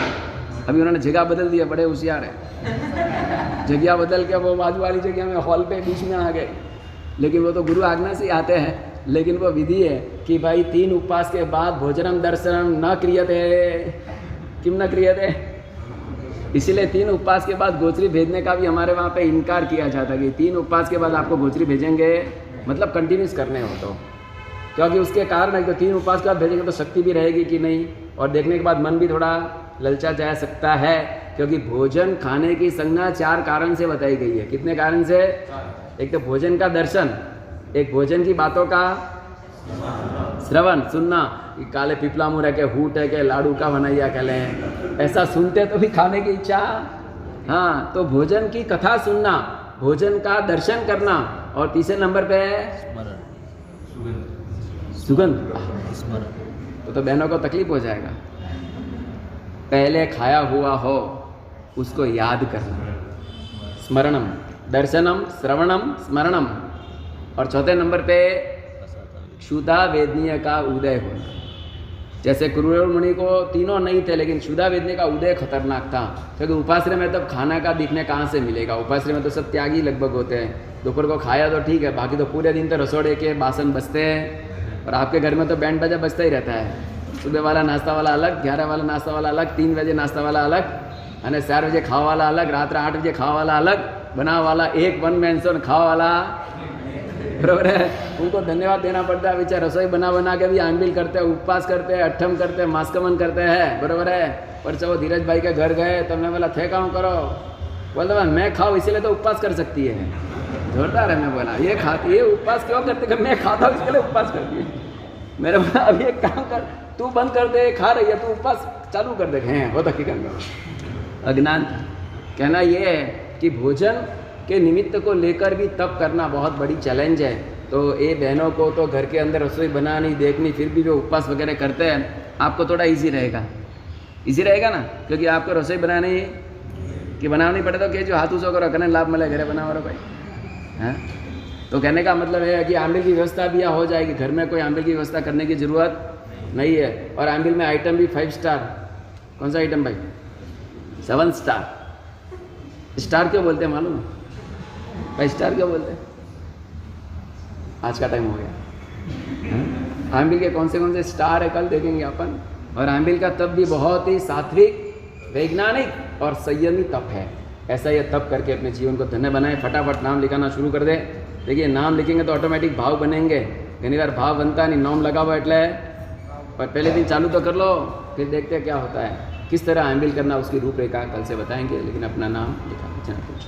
Speaker 1: अभी उन्होंने जगह बदल दिया, बड़े होशियार है। जगह बदल के वो बाजू वाली जगह में हॉल पे बीच में आ गए, लेकिन वो तो गुरु आज्ञा से आते हैं। लेकिन वो विधि है कि भाई 3 उपवास के बाद भोजनम दर्शनम न क्रियते, किम न क्रियते। इसीलिए 3 उपवास के बाद गोचरी भेजने का भी हमारे वहाँ पे इनकार किया जाता है कि 3 उपवास के बाद आपको गोचरी भेजेंगे, मतलब कंटिन्यूस करने हो तो, क्योंकि उसके कारण है कि 3 उपवास के बाद भेजेंगे तो शक्ति भी रहेगी कि नहीं, और देखने के बाद मन भी थोड़ा ललचा जा सकता है, क्योंकि भोजन खाने की संज्ञा 4 कारण से बताई गई है। कितने कारण से? एक तो भोजन का दर्शन, एक भोजन की बातों का श्रवण सुनना, कि काले पिपला मुँह रह के हूट है के लाड़ू का बनाइया कहले, ऐसा सुनते तो भी खाने की इच्छा। हाँ, तो भोजन की कथा सुनना, भोजन का दर्शन करना, और तीसरे नंबर पे सुगंध। तो बहनों को तकलीफ हो जाएगा। पहले खाया हुआ हो उसको याद करना, स्मरणम, दर्शनम, श्रवणम, स्मरणम। और चौथे नंबर पे क्षुधा वेदनीय का उदय होना। जैसे क्रूर मुनि को तीनों नहीं थे, लेकिन क्षुधा वेदनीय का उदय खतरनाक था, क्योंकि उपाश्रय में तब खाना का दिखने कहाँ से मिलेगा। उपाश्रय में तो सब त्यागी लगभग होते हैं। दोपहर को खाया तो ठीक है, बाकी तो पूरे दिन तो रसोड़े के बासन बचते हैं, और आपके घर में तो बैंड बाजा बजता ही रहता है। सुबह वाला नाश्ता वाला अलग, 11 वाला नाश्ता वाला अलग, 3 बजे नाश्ता वाला अलग, અને 4 बजे खावा वाला अलग, रात्र 8 बजे खावा वाला अलग, बना वाला एक वन मैंसन खावा वाला, बरोबर है। उनको धन्यवाद देना पड़ता है, बेचारे रसोई बना के भी आंबिल करते हैं, उपवास करते हैं, अट्ठम करते हैं, मास्कमन करते हैं, बरोबर है। पर वो धीरज भाई के घर गए तो हमने बोला थे काम करो, बोलते मैं खाऊँ इसीलिए तो उपवास कर सकती है। जोरदार है। मैं बोला ये खाती, ये उपवास क्यों करते? मैं खाता हूँ इसके लिए उपवास करती है। मेरे बोला अभी एक काम कर, तू बंद कर दे, खा रही है तू, उपवास चालू कर दे। हैं बहुत हकीकत में अज्ञान। कहना ये है कि भोजन के निमित्त को लेकर भी तप करना बहुत बड़ी चैलेंज है। तो ये बहनों को तो घर के अंदर रसोई बनानी देखनी, फिर भी वे उपवास वगैरह करते हैं, आपको थोड़ा इजी रहेगा, इजी रहेगा ना, क्योंकि आपको रसोई बनानी कि बनानी पड़े तो जो हाथ उसो करो कने लाभ मिले घरे बनाओ रो भाई। हैं तो कहने का मतलब है कि आंबिल की व्यवस्था भी हो जाएगी, घर में कोई आंबिल की व्यवस्था करने की ज़रूरत नहीं है। और आंबिल में आइटम भी 5 स्टार। कौन सा आइटम भाई? 7 स्टार। स्टार क्यों बोलते हैं मालूम? 5 स्टार क्यों बोलते हैं? आज का टाइम हो गया। आंबिल के कौन से स्टार है कल देखेंगे अपन। और आंबिल का तप भी बहुत ही सात्विक, वैज्ञानिक और संयमी तप है। ऐसा ये तप करके अपने जीवन को धन्य बनाए। फटाफट नाम लिखाना शुरू कर दे। देखिए नाम लिखेंगे तो ऑटोमेटिक भाव बनेंगे, घनी बार भाव बनता नहीं, नाम लगा हुआ एटले। पर पहले दिन चालू तो कर लो, फिर देखते हैं क्या होता है। किस तरह आंबिल करना उसकी रूपरेखा कल से बताएंगे, लेकिन अपना नाम लिखा कुछ।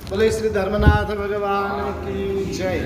Speaker 2: बोले श्री धर्मनाथ भगवान की जय।